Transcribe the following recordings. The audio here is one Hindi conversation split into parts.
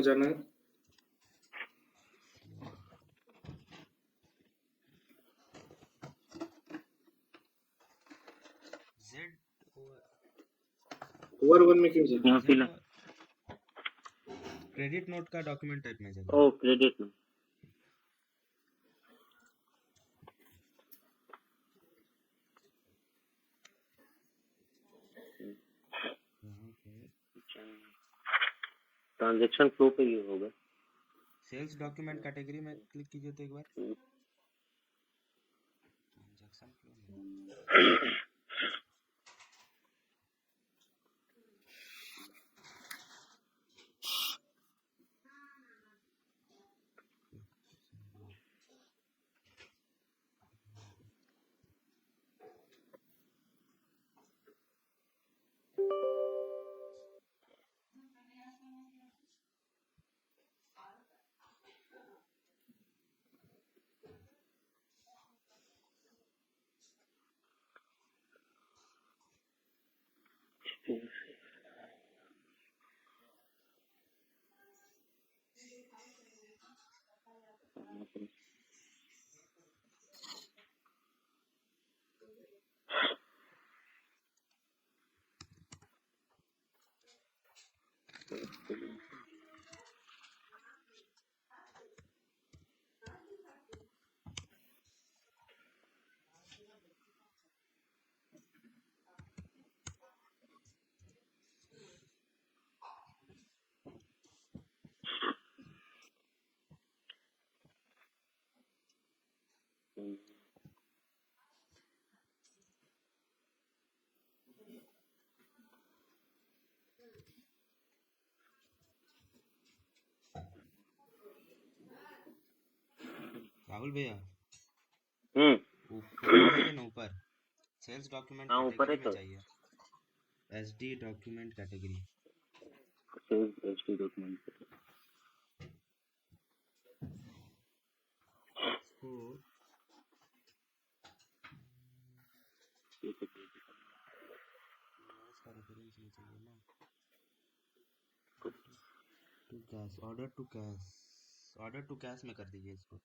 जाना है। ओवर वन में क्यों जाना? यहाँ फिल क्रेडिट नोट का डॉक्यूमेंट टाइप में जाना। ओ क्रेडिट नोट। ट्रांजैक्शन फ्लो पे ये होगा। सेल्स डॉक्यूमेंट कैटेगरी में क्लिक कीजिए तो एक बार। ट्रांजैक्शन फ्लो राहुल भैया ऊपर जाइए ना, ऊपर सेल्स डॉक्यूमेंट हाँ ऊपर है कैटेगरी में तो जाइए। SD document category. Sales SD document. इसको इसका रेफरेंस नहीं चाहिए ना। To cash, order to cash में कर दीजिए इसको।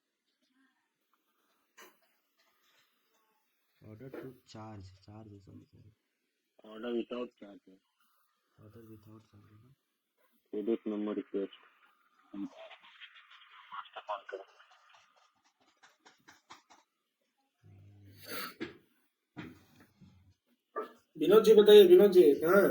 Order to charge sorry order without charge है। ऑर्डर विदाउट चार्ज है ना। Credit memo request Vinod ji बताइए, विनोद जी कहाँ है?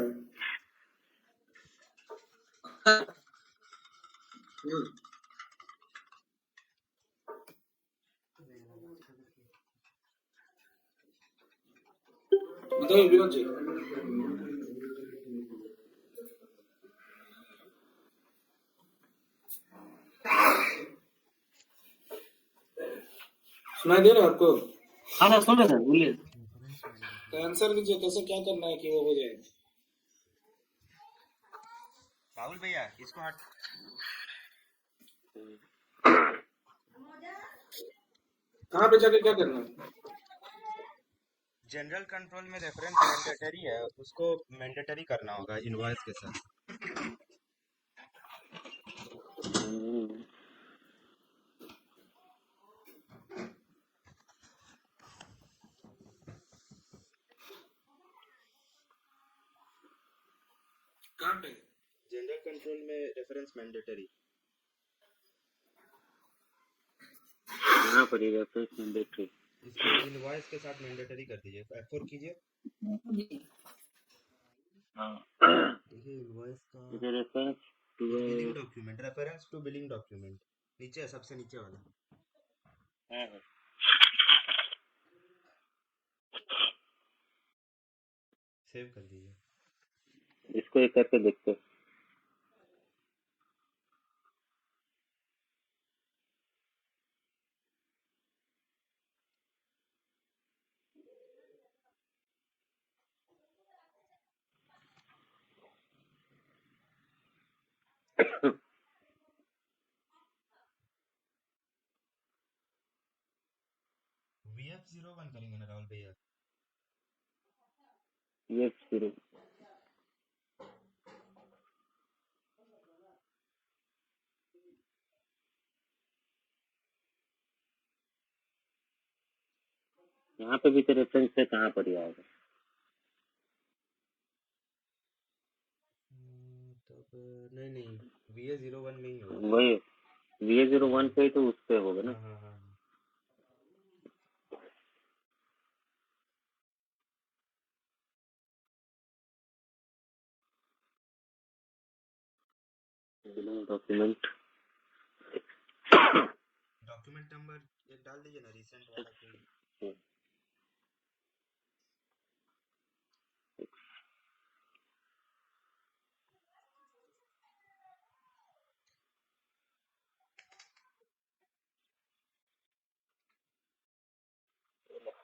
बताइए विनोद जी। सुनाई दे रहा है आपको? हाँ सर सुन रहे सर बोलिए। तो आंसर दीजिए, कैसे क्या करना है कि वो हो जाए। राहुल भैया इसको हट। कहाँ पे जाके क्या करना है? जनरल कंट्रोल में रेफरेंस मैंडेटरी है, उसको मैंडेटरी करना होगा इनवॉइस के साथ। कहाँ पे? जनरल कंट्रोल में रेफरेंस मैंडेटरी। यहाँ पर ही रेफरेंस मैंडेटरी। इसको इनवॉइस के साथ मैंडेटरी कर दीजिए। F4 कीजिए। हाँ देखिए इनवॉइस का इधर reference to billing document, reference to billing document नीचे सबसे नीचे वाला। सेव कर दीजिए। इसको एक करके देखते हैं। VF01 करेंगे ना राहुल भैया? ये शुरू यहाँ पे भी तो रेफरेंस से कहाँ पर ही आएगा। तब नहीं VA01 में ही होगा। वही VA01 पे तो उस पे होगा ना। हाँ हाँ हाँ डॉक्यूमेंट डॉक्यूमेंट नंबर एक डाल दीजिए ना, रिसेंट वाला कोई।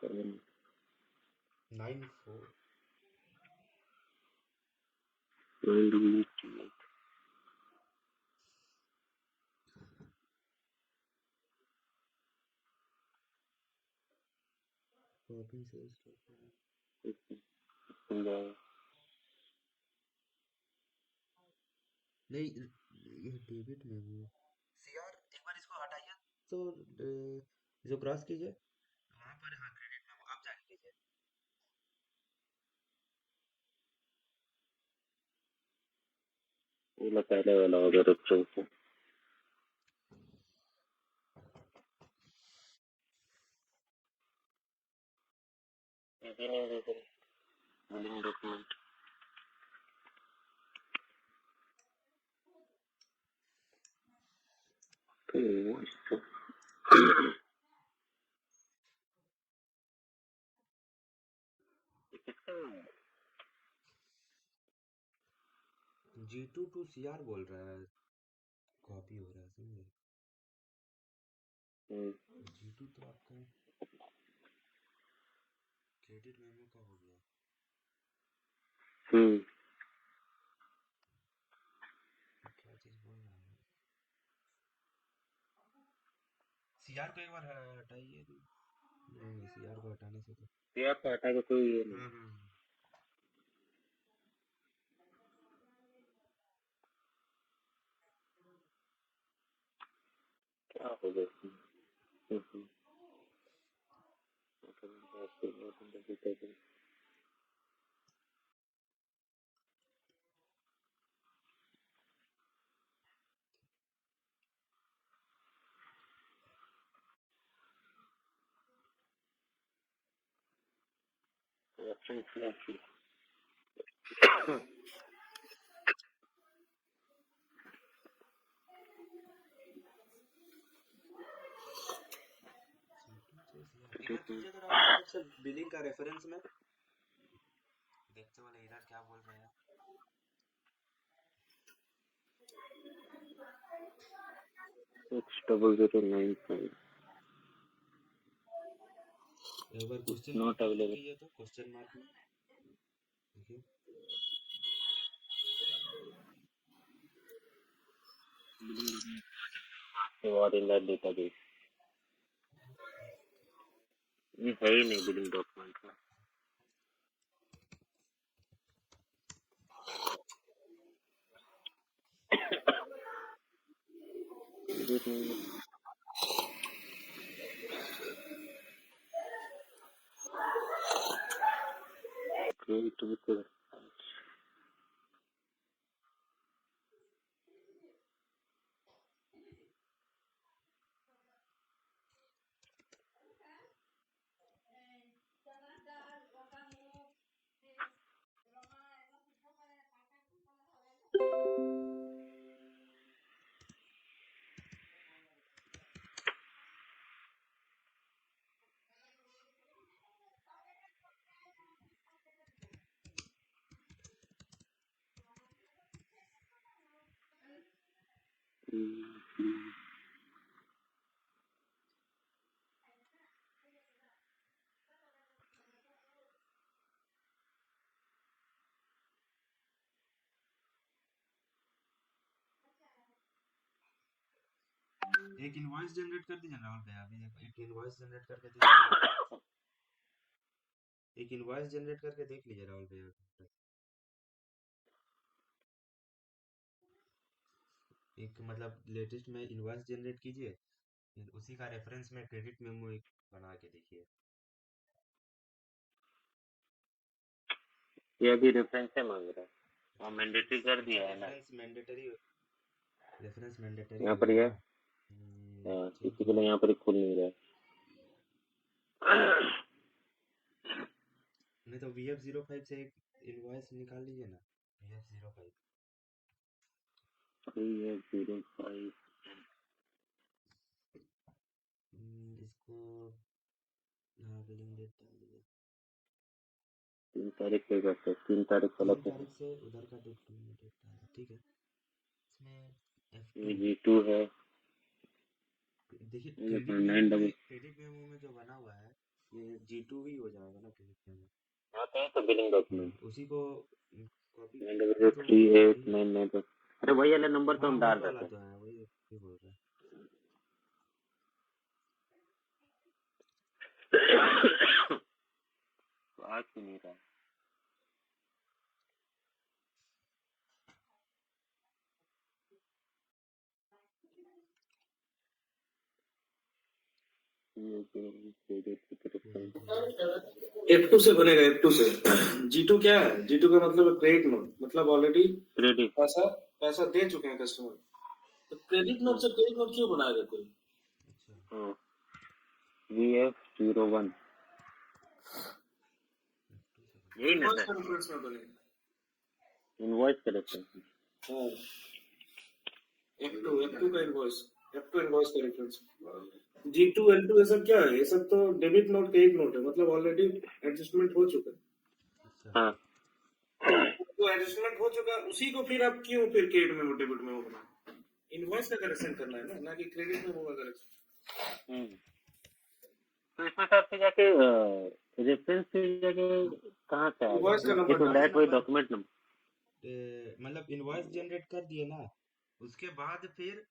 Seven, 94 nine, कॉपी से नहीं, ये डेबिट में वो सीआर एक बार इसको हटाइए तो जो क्रॉस कीजिए वहाँ पर, हाँ क्रेडिट में आप जाके कीजिए। वो पहले वाला होगा reference. Document G2 to CR बोल रहा है, कॉपी हो रहा है समझे। G2 तो आपका क्रेडिट मेमो का हो गया। क्या चीज बोल रहा है, सीआर को एक बार हटाइए। नहीं सीआर को हटाने से तो यार तो हटा के कोई ये नहीं। हाँ क्या हो गया इसमें? रेफरेंस एक बार कीजिए तो राहुल सर बिलिंग का रेफरेंस में देखते वाले इधर क्या बोल रहे हैं। 60095 एक बार question not mark open available. कीजिए तो क्वेश्चन मार्क में देखिए। और इन दैट डेटाबेस ये है ही नहीं बिलिंग डॉक्यूमेंट में। क्रिएट विद एक इनवॉइस जनरेट कर दीजिए राहुल भैया, अभी एक इनवॉइस जनरेट करके देख लीजिए। एक इनवॉइस जनरेट करके देख लीजिए राहुल भैया। एक मतलब लेटेस्ट में इनवॉइस जनरेट कीजिए, फिर उसी का रेफरेंस में क्रेडिट मेमो एक बना के देखिए। ये अभी रेफरेंस से मांग रहा है और मैंडेटरी कर अच्छा दिया है ना रेफरेंस मैंडेटरी यहाँ हो पर गया ये ना। किसी ठीक के लिए है। यहाँ पर ही खुल नहीं रहा है। नहीं तो VF05 से एक इनवॉइस निकाल लीजिए ना। VF05 3F05 इसको हाँ बिलिंग डेट डाल दीजिए। 3 तारीख पे करते हैं, 3 तारीख वाला 3 तारीख से उधर का डेट डाल दीजिए। ठीक है। इसमें F2 ये G2 है, देखिए ये अपना 9 क्रेडिट मेमो में जो बना हुआ है ये G2 ही हो जाएगा ना क्रेडिट मेमो। आते हैं तो बिलिंग डॉक्यूमेंट उसी को कॉपी 93899 अरे वही वाला नंबर तो हाँ हम वही डाल वाला रहे थे। तो है वही बोल रहा है। तो आज क्यों नहीं रहा? F2 से बनेगा, F2 से। G2 क्या है? G2 का मतलब क्रेडिट नोट, मतलब ऑलरेडी क्रेडिट पैसा दे चुके हैं कस्टमर। तो क्रेडिट नोट से क्रेडिट नोट क्यों बनाएगा कोई? अच्छा VF01 यही ना इनवॉइस सर, का रेफरेंस में बनेगा। इनवॉइस का रेफरेंस। हाँ, F2 का इनवॉइस, F2 इनवॉइस का रेफरेंस। G2 L2 ये सब क्या है? ये सब तो डेबिट नोट का एक नोट है, मतलब ऑलरेडी एडजस्टमेंट हो चुका है। हाँ तो एडजस्टमेंट हो चुका, उसी को फिर आप क्यों फिर क्रेडिट में डेबिट में बना? इनवॉइस का करेक्शन करना है ना कि क्रेडिट में होगा करेक्शन। तो इसमें सबसे जाके रेफरेंस की जगह कहाँ से आएगा? इनवॉइस का ये नंबर तो डाल डायरेक्ट वही डॉक्यूमेंट नंबर। मतलब इनवॉइस जनरेट कर दिए ना, उसके बाद फिर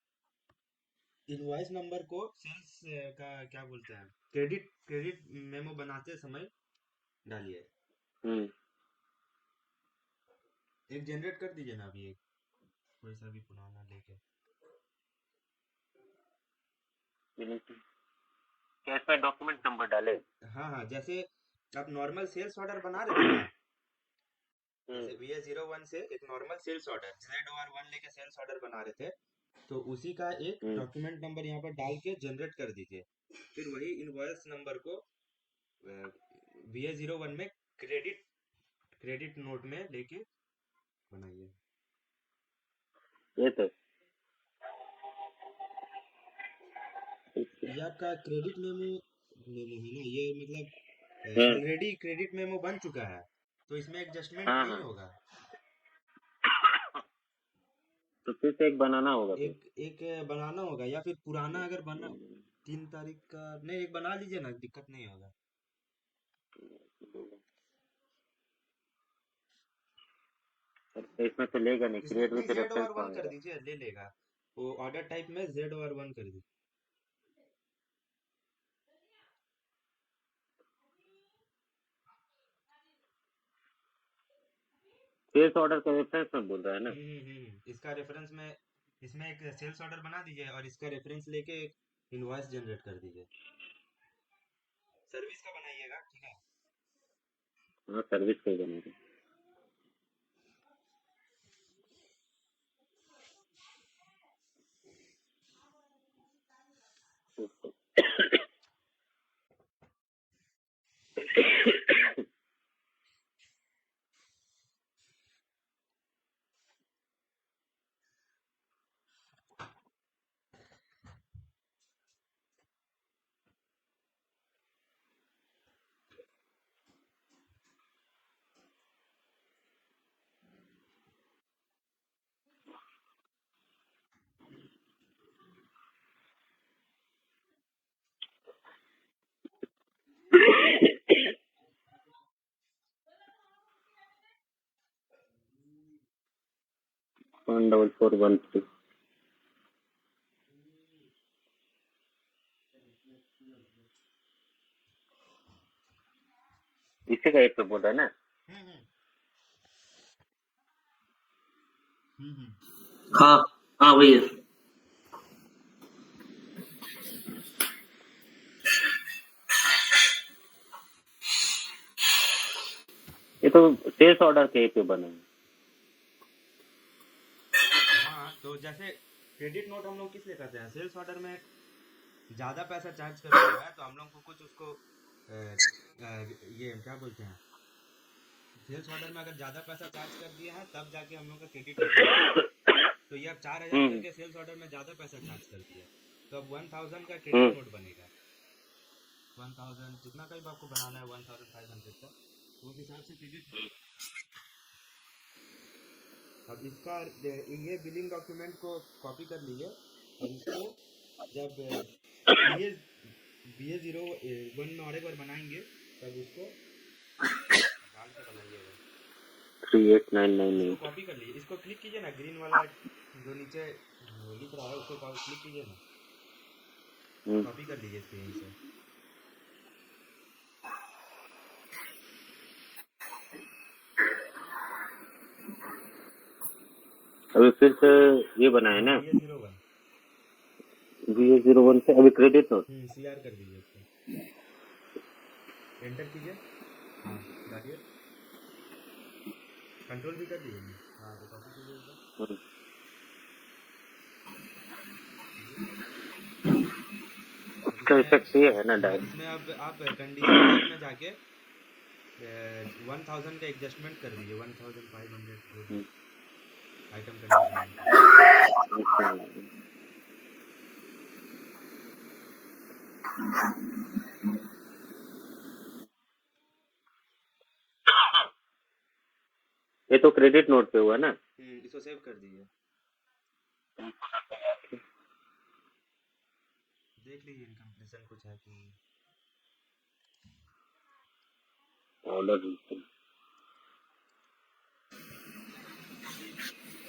इनवॉइस नंबर को सेल्स का क्या बोलते हैं क्रेडिट मेमो बनाते समय डालिए। एक जनरेट कर दीजिए ना अभी, एक कोई सा भी पुराना लेके। क्या इसमें डॉक्यूमेंट नंबर डाले? हाँ जैसे आप नॉर्मल सेल्स ऑर्डर बना रहे थे ना, जैसे VA01 से एक नॉर्मल सेल्स ऑर्डर ZOR1 लेके सेल्स ऑर्डर बना रहे थे, तो उसी का एक डॉक्यूमेंट नंबर यहाँ पर डाल के जनरेट कर दीजिए। फिर वही इनवॉइस नंबर को VA01 में क्रेडिट नोट में लेके बनाइए। ये तो ये आपका क्रेडिट मेमो है ना, ये मतलब ऑलरेडी क्रेडिट मेमो बन चुका है, तो इसमें एडजस्टमेंट हाँ नहीं हाँ, होगा। तो फिर से एक बनाना होगा फिर। एक बनाना होगा, या फिर पुराना अगर बना 3 तारीख का नहीं, एक बना लीजिए ना, दिक्कत नहीं होगा। पर इसमें तो लेगा नहीं, इसमें क्रिएट नहीं, विद रेफरेंस ZOR1 कर मांगेगा। दीजिए, ले लेगा वो। ऑर्डर टाइप में ZOR1 कर दीजिए। सेल्स ऑर्डर का रेफरेंस में बोल रहा है ना? इसका रेफरेंस में, इसमें एक सेल्स ऑर्डर बना दीजिए और इसका रेफरेंस लेके एक इनवॉइस जनरेट कर दीजिए। सर्विस का बनाइएगा, ठीक है। हाँ सर्विस का ही बनेगा। वन 4413 इसी का एक तो बोल रहा है ना? हाँ हाँ वही है। ये तो सेल्स ऑर्डर के पे बना है। हाँ, तो जैसे क्रेडिट नोट हम लोग किस लिए करते हैं, सेल्स ऑर्डर में ज़्यादा पैसा चार्ज कर रहा है तो हम लोग को कुछ उसको ये क्या बोलते हैं, सेल्स ऑर्डर में अगर ज़्यादा पैसा चार्ज कर दिया है तब जाके हम लोग का क्रेडिट नोट बनता है। तो ये अब 4000 करके सेल्स ऑर्डर में ज़्यादा पैसा चार्ज कर दिया, तो अब 1000 का क्रेडिट नोट बनेगा। 1000 जितना का भी आपको बनाना है 1500 का, तो उस हिसाब से क्रेडिट। अब इसका ये बिलिंग डॉक्यूमेंट को कॉपी कर लीजिए और इसको जब बी ए 01 में और एक बार बनाएंगे तब उसको डाल के बनाइएगा। 3899 इसको कॉपी कर लीजिए, इसको क्लिक कीजिए ना, ग्रीन वाला जो नीचे लिख रहा है उसको क्लिक कीजिए ना, कॉपी कर लीजिए इसको यहीं से। अभी फिर से ये बनाए ना BA01 BA01 से अभी क्रेडिट नोट CR कर दीजिए इसको, एंटर कीजिए, हाँ डालिए, कंट्रोल भी कर दीजिए, हाँ तो कॉपी कीजिए इसको। इसका इफेक्ट ये है ना डायरेक्ट। इसमें अब आप कंडीशन में जाके 1000 का एडजस्टमेंट कर दीजिए, 1500 आइटम कंडीशन। ये तो क्रेडिट नोट पे हुआ ना। इसको सेव कर दीजिए, देख लीजिए इनकम्प्लीशन कुछ है कि ऑर्डर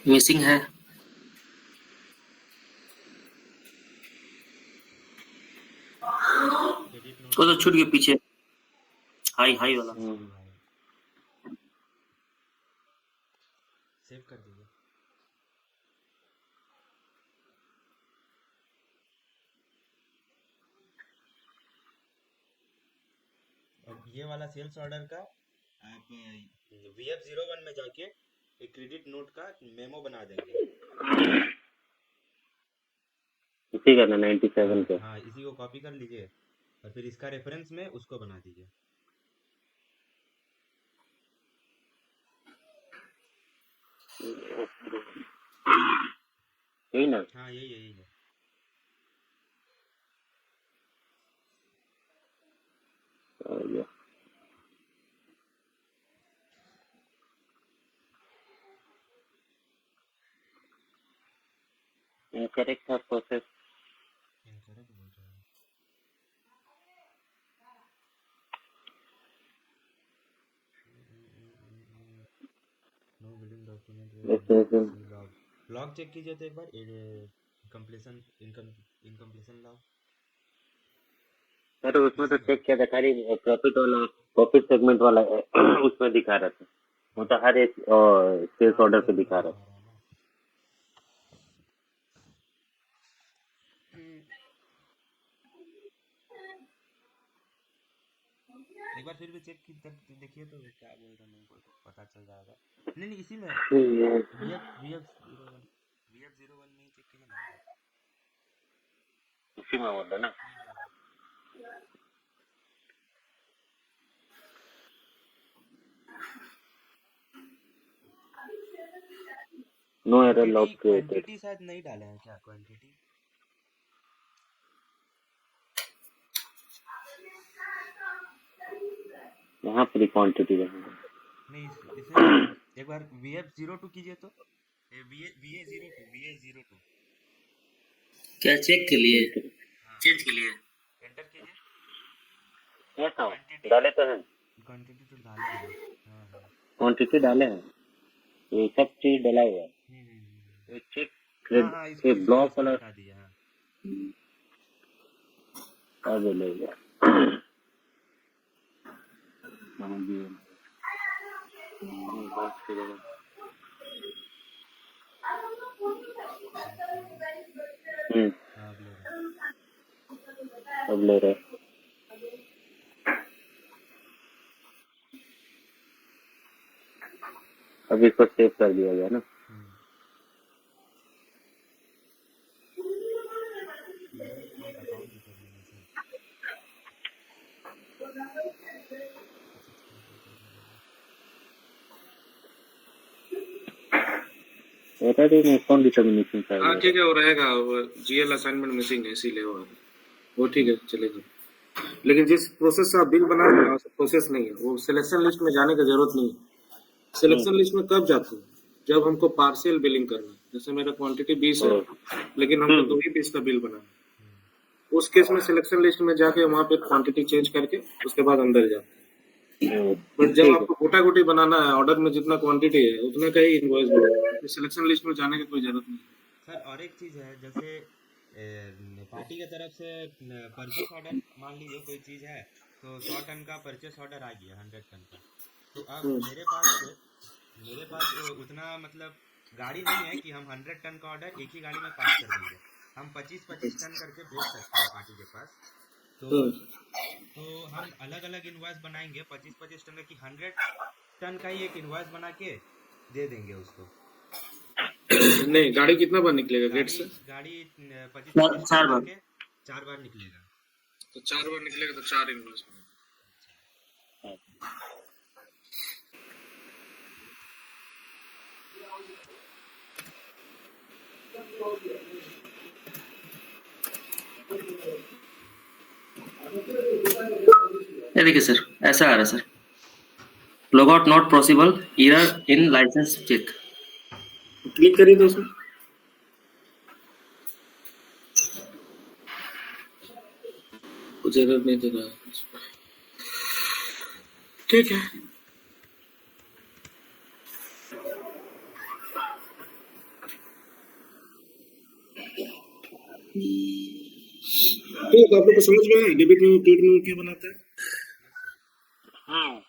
मिसिंग है, क्रेडिट नोट वो तो छूट गया पीछे, हाई हाई वाला। सेव कर दीजिए। अब ये वाला सेल्स ऑर्डर का आप VF01 में जाके एक क्रेडिट नोट का मेमो बना देंगे, इसी का ना 97 का। हाँ इसी को कॉपी कर लीजिए और फिर इसका रेफरेंस में उसको बना दीजिए। यही ना, हाँ यही है। करेक्ट था प्रोसेस। इनकरेक्ट बोल रहा है। No billing document log check कीजिए तो एक बार, कंप्लीशन इनकम्प्लीशन लॉग। अरे उसमें तो चेक किया था, खाली प्रॉफिट वाला, प्रॉफिट सेगमेंट वाला उसमें दिखा रहा था, वो तो हर एक सेल्स ऑर्डर पे दिखा रहा था। एक बार फिर भी चेक देखिए तो क्या बोल रहा है, पता चल जाएगा। नहीं इसी में VF01 में चेक कीजिए ना, इसी में बोल रहा ना। No error log created. Quantity शायद नहीं डाले हैं क्या, क्वांटिटी यहाँ पर क्वांटिटी नहीं, इसे एक बार VF02 कीजिए तो, VA02 क्या चेक के लिए, चेंज के लिए एंटर कीजिए, ऐसा डाले तो हैं, क्वांटिटी तो डाले हैं, हाँ क्वांटिटी डाले हैं, ये सब चीज डाला हुआ है। चेक क्रेडिट ब्लॉक वाला हटा दिया, हाँ अब लेगा अब ले रहे। अभी इसको सेव कर दिया गया ना। अकाउंट डिटेल में से बता दे मैं अकाउंट डिटर्मिनेशन हाँ चाहिए। ठीक है, वो रहेगा, वो जीएल असाइनमेंट मिसिंग है इसीलिए वो ठीक है चलेगा। लेकिन जिस प्रोसेस से आप बिल बना रहे हैं प्रोसेस नहीं है, वो सिलेक्शन लिस्ट में जाने की जरूरत नहीं है। सिलेक्शन लिस्ट में कब जाते हैं? जब हमको पार्शियल बिलिंग करना है। जैसे मेरा क्वांटिटी 20 है लेकिन हमको 2 ही पीस का बिल बनाना है, उस केस में सिलेक्शन लिस्ट में जाके वहाँ पे क्वांटिटी चेंज करके उसके बाद अंदर जाते हैं। बट जब आपको गोटा गोटी बनाना है, ऑर्डर में जितना क्वांटिटी है उतना का ही इनवॉइस बनाना, सिलेक्शन लिस्ट में जाने की कोई जरूरत नहीं। सर और एक चीज है, जैसे पार्टी की तरफ से परचेस ऑर्डर मान लीजिए कोई चीज है तो 100 टन का परचेस ऑर्डर आ गया 100 टन का, तो अब मेरे पास उतना मतलब गाड़ी नहीं है कि हम 100 टन का ऑर्डर एक ही गाड़ी में पास कर देंगे। हम 25-25 टन करके भेज सकते हैं पार्टी के पास। तो हम अलग अलग इनवॉइस बनाएंगे 25-25 टन का, कि 100 टन का ही एक इनवॉइस बना के दे देंगे उसको। नहीं, गाड़ी कितना बार निकलेगा गेट से? गाड़ी 25-25 चार बार। करके 4 बार निकलेगा। तो 4 बार निकलेगा तो 4 इनवॉइस। ये देखिए सर, ऐसा आ रहा है sir, log out not possible, error in licence check. Click करिए तो उसमें कुछ एरर नहीं दे रहा है। ठीक है, तो आप लोग को समझ में आया डेबिट में क्रेडिट में क्या बनाता है?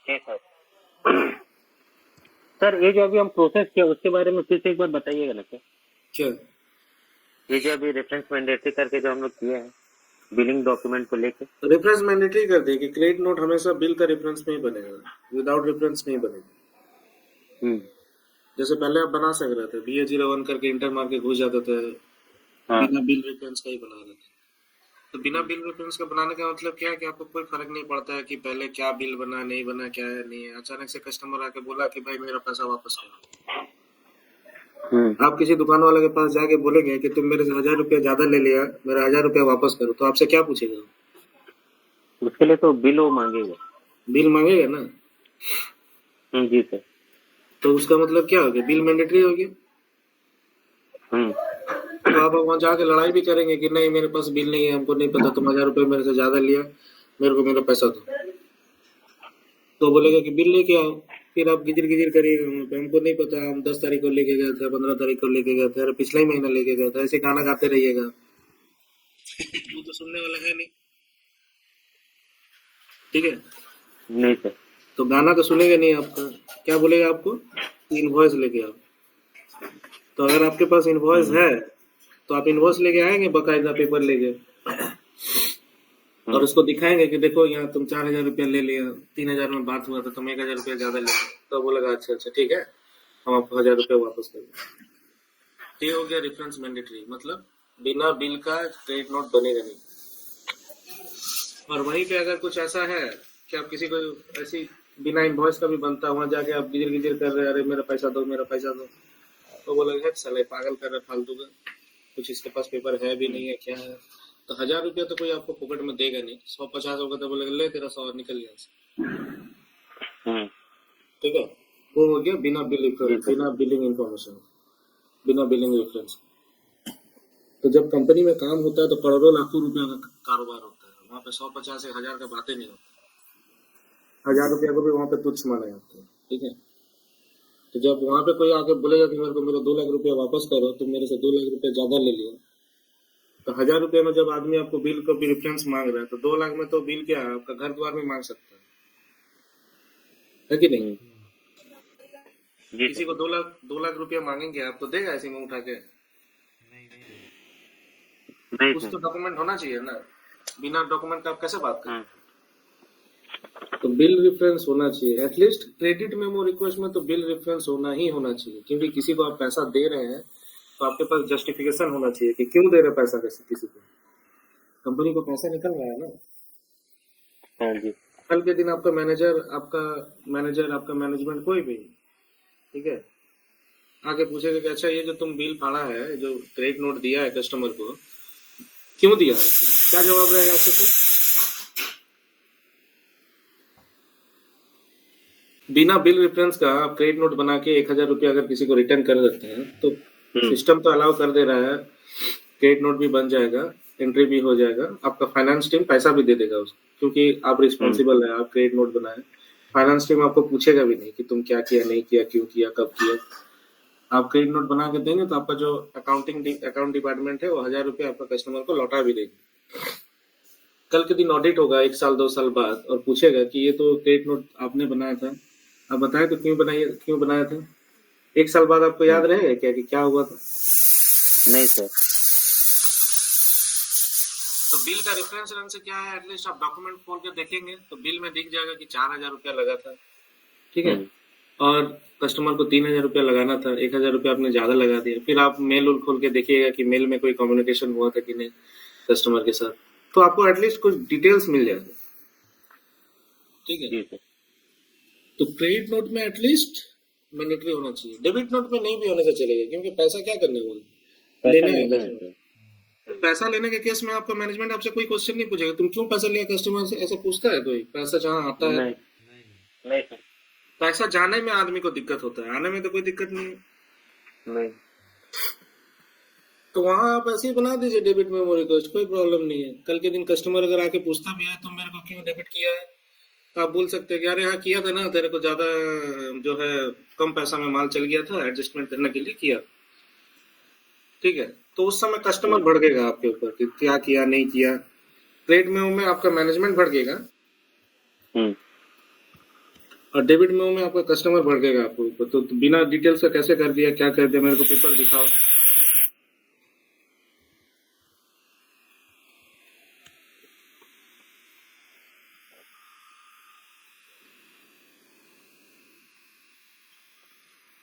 ठीक है सर। ये जो अभी हम प्रोसेस किया उसके बारे में फिर से एक बार बताइएगा ना सर। क्या ये जो अभी रेफरेंस मैंडेटरी करके जो हम लोग किए हैं बिलिंग डॉक्यूमेंट को लेके, रेफरेंस मैंडेटरी कर दे कि क्रेडिट नोट हमेशा बिल का रेफरेंस में ही बनेगा, विदाउट रेफरेंस नहीं बनेगा। जैसे पहले आप बना सक रहे थे BA01 करके इंटर मार के घुस जाते थे, बिना बिल रेफरेंस का ही बना रहे थे। तो बिना बिल रेफरेंस का बनाने का मतलब क्या है कि आपको कोई फर्क नहीं पड़ता है कि पहले क्या बिल बना नहीं बना, क्या है नहीं है। अचानक से कस्टमर आके बोला कि भाई मेरा पैसा वापस करो, आप किसी दुकान वाले के पास जाके बोलेंगे कि तुम मेरे से 1000 रुपया ज्यादा ले लिया, मेरा 1000 रुपया वापस करो, तो आपसे क्या पूछेगा? उसके लिए तो बिल वो मांगेगा। बिल मांगेगा ना। जी सर। तो उसका मतलब क्या हो गया? बिल मैंडेटरी हो गया। तो आप वहां जाके लड़ाई भी करेंगे कि नहीं मेरे पास बिल नहीं है, हमको नहीं पता, तुम 1000 रुपये मेरे से ज्यादा लिया, मेरे को मेरा पैसा दो। तो बोलेगा कि बिल लेके आओ, फिर आप गिजिर गिजिर करिएगा वहाँ पे, हमको नहीं पता, हम 10 तारीख को लेके गए थे, 15 तारीख को लेके गए थे, अरे पिछला ही महीना लेके गए थे, ऐसे गाना गाते रहिएगा। वो तो सुनने वाला है नहीं, ठीक है? नहीं सर। तो गाना तो सुनेगा नहीं आपका, क्या बोलेगा आपको? इनवॉइस लेके आओ। तो अगर आपके पास इनवॉइस है तो आप इनवॉइस लेके आएंगे, बकायदा पेपर लेके, और उसको दिखाएंगे कि देखो यहाँ तुम 4000 रुपया ले लिया, 3000 में बात हुआ था, तुम 1000 रुपया ज्यादा ले लिया। तो बोलेगा अच्छा ठीक है, हम आपको 1000 रुपया वापस कर देंगे। ये हो गया रेफरेंस मैंडेटरी, मतलब बिना बिल का क्रेडिट नोट बनेगा नहीं। और वहीं पे अगर कुछ ऐसा है कि आप किसी को ऐसी बिना इनवॉइस का भी बनता है, वहां जाके आप गिजिर गिजिर कर रहे हैं, अरे मेरा पैसा दो मेरा पैसा दो, तो बोलेगा साले पागल कर रहे फालतू का, कुछ इसके पास पेपर है भी नहीं है, क्या है। तो 1000 रुपया तो कोई आपको पॉकेट में देगा नहीं, 150 होगा तो बोलेगा ले तेरा 100 निकल गया। ठीक है, वो हो गया बिना बिल रेफरेंस, बिना बिलिंग इंफॉर्मेशन, बिना बिलिंग रेफरेंस। तो जब कंपनी में काम होता है तो करोड़ों लाखों रुपया का कारोबार होता है, वहाँ पे 150 1000 का बातें नहीं होती। 1000 रुपया को भी वहाँ पे तुच्छ माना जाता है, ठीक है। तो जब वहाँ पे कोई आके बोलेगा कि मेरे को मेरा 2 लाख रुपया वापस करो, तो मेरे से 2 लाख रुपया ज्यादा ले लिया, तो 1000 रुपये में जब आदमी आपको बिल को भी रेफरेंस मांग रहा है, तो 2 लाख में तो बिल क्या है, आपका घर द्वार भी मांग सकता है कि नहीं? किसी को 2 लाख रुपया मांगेंगे आप तो देगा ऐसे में उठा के? कुछ तो डॉक्यूमेंट होना चाहिए ना, बिना डॉक्यूमेंट का आप कैसे बात करें? तो बिल रेफरेंस होना चाहिए एटलीस्ट। क्रेडिट मेमो रिक्वेस्ट में तो बिल रेफरेंस होना चाहिए, क्योंकि किसी को आप पैसा दे रहे हैं तो आपके पास जस्टिफिकेशन होना चाहिए कि क्यों दे रहे पैसा किसी को। कंपनी को पैसा निकल रहा है ना। हाँ जी। कल के दिन आपका मैनेजर आपका मैनेजमेंट कोई भी, ठीक है, आके पूछेगा कि अच्छा ये जो तुम बिल फाड़ा है, जो क्रेडिट नोट दिया है कस्टमर को, क्यों दिया है, क्या जवाब रहेगा आपके पास? बिना बिल रेफरेंस का आप क्रेडिट नोट बना के 1,000 रुपया अगर किसी को रिटर्न कर देते हैं तो सिस्टम तो अलाउ कर दे रहा है, क्रेडिट नोट भी बन जाएगा, एंट्री भी हो जाएगा, आपका फाइनेंस टीम पैसा भी दे देगा उसको, क्योंकि आप रिस्पॉन्सिबल है, आप क्रेडिट नोट बनाए। फाइनेंस टीम आपको पूछेगा भी नहीं कि तुम क्या किया, नहीं किया, क्यों किया, कब किया। आप क्रेडिट नोट बना के देंगे तो आपका जो अकाउंट डिपार्टमेंट है वो 1,000 रुपया आपका कस्टमर को लौटा भी देगी। कल के दिन ऑडिट होगा 1 साल 2 साल बाद और पूछेगा कि ये तो क्रेडिट नोट आपने बनाया था, आप बताएं तो क्यों बनाया था। 1 साल बाद आपको याद रहेगा क्या कि क्या हुआ था? नहीं सर। तो बिल का रेफरेंस रन से क्या है, एटलीस्ट आप डॉक्यूमेंट खोल के देखेंगे तो बिल में दिख जाएगा कि 4,000 रुपया लगा था, ठीक है, और कस्टमर को 3,000 रुपया लगाना था, 1,000 रुपया आपने ज्यादा लगा दिया। फिर आप मेल उल खोल के देखिएगा कि मेल में कोई कम्युनिकेशन हुआ था कि नहीं कस्टमर के साथ, तो आपको एटलीस्ट कुछ डिटेल्स मिल जाएगा, ठीक है। जी सर। तो क्रेडिट नोट में एटलीस्ट मैंडेटरी होना चाहिए। डेबिट नोट में नहीं भी होने से चलेगा, क्योंकि पैसा क्या करने वाले, लेने है। पैसा लेने के केस में आपका मैनेजमेंट आपसे कोई क्वेश्चन नहीं पूछेगा, तुम क्यों पैसा लिया कस्टमर से, ऐसा पूछता है कोई? पैसा जहाँ आता है, नहीं सर। पैसा जाने में आदमी को दिक्कत होता है, आने में तो कोई दिक्कत नहीं है। नहीं। तो वहां आप ऐसे ही बना दीजिए डेबिट मेमो रिक्वेस्ट, कोई प्रॉब्लम नहीं है। कल के दिन कस्टमर अगर आके पूछता भी है तुम मेरे को क्यों डेबिट किया है, तो आप बोल सकते हैं कि अरे हाँ किया था ना, तेरे को ज्यादा जो है कम पैसा में माल चल गया था, एडजस्टमेंट करने के लिए किया, ठीक है। तो उस समय कस्टमर भड़केगा आपके ऊपर कि क्या किया नहीं किया। क्रेडिट मेमो में आपका मैनेजमेंट भड़केगा और डेबिट मेमो में आपका कस्टमर भड़केगा आपके ऊपर। तो बिना डिटेल्स का कैसे कर दिया, क्या कर दिया, मेरे को पेपर दिखाओ।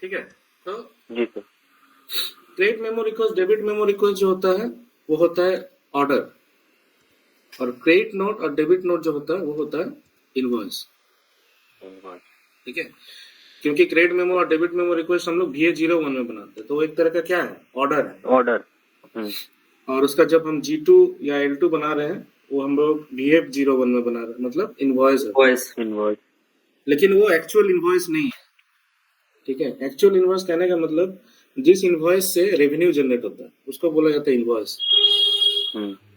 ठीक है। तो जी sir. Credit memo request, debit memo request जो होता है वो होता है ऑर्डर, और क्रेडिट नोट और डेबिट नोट जो होता है वो होता है इनवॉइस, ठीक है। क्योंकि क्रेडिट मेमो और डेबिट मेमो रिक्वेस्ट हम लोग VA01 में बनाते हैं, तो वो एक तरह का क्या है, ऑर्डर है। ऑर्डर। और उसका जब हम G2 या L2 बना रहे हैं वो हम लोग VA01 में बना रहे हैं, मतलब इनवॉइस है। इनवॉइस। लेकिन वो एक्चुअल इनवॉइस नहीं है, ठीक है। एक्चुअल इनवॉइस कहने का मतलब जिस इनवॉइस से रेवेन्यू जनरेट होता है उसको बोला जाता है इनवॉइस।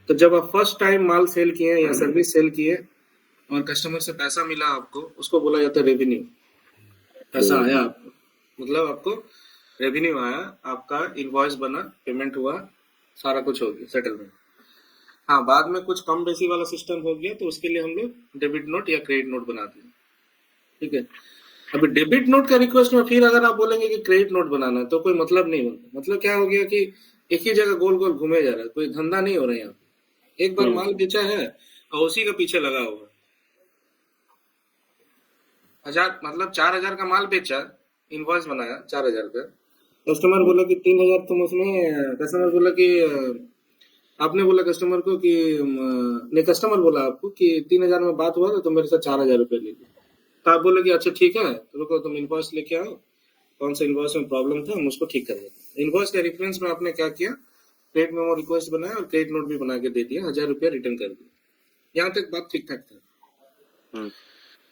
तो जब आप फर्स्ट टाइम माल सेल किए या सर्विस सेल किए और कस्टमर से पैसा मिला आपको, उसको बोला जाता है रेवेन्यू। पैसा आया आपको, मतलब आपको रेवेन्यू आया, आपका इनवॉइस बना, पेमेंट हुआ, सारा कुछ हो गया, सेटलमेंट। हाँ, बाद में कुछ कम बेसी वाला सिस्टम हो गया तो उसके लिए हम लोग डेबिट नोट या क्रेडिट नोट बनाते हैं, ठीक है। अभी डेबिट नोट का रिक्वेस्ट में फिर अगर आप बोलेंगे कि क्रेडिट नोट बनाना है तो कोई मतलब नहीं होता। मतलब क्या हो गया कि एक ही जगह गोल गोल घूमे जा रहा है, कोई धंधा नहीं हो रहा है यहाँ। एक बार माल बेचा है और उसी का पीछे लगा हुआ 1,000, मतलब 4,000 का माल बेचा, इनवॉइस बनाया 4,000 का, कस्टमर बोला कि 3,000 तुम उसमें, कस्टमर बोला कि आपने बोला कस्टमर को कि नहीं, कस्टमर बोला आपको कि 3,000 में बात हुआ था तो मेरे साथ 4,000 रुपये लीजिए। तो आप बोले कि अच्छा ठीक है, तो रुको तुम इनवॉइस लेके आओ, कौन सा इनवॉइस में प्रॉब्लम था हम उसको ठीक कर देते। इनवॉइस के रेफरेंस में आपने क्या किया, क्रेडिट मेमो रिक्वेस्ट बनाया और क्रेडिट नोट भी बना के दे दिया, 1,000 रुपया रिटर्न कर दिया। यहाँ तक बात ठीक ठाक था।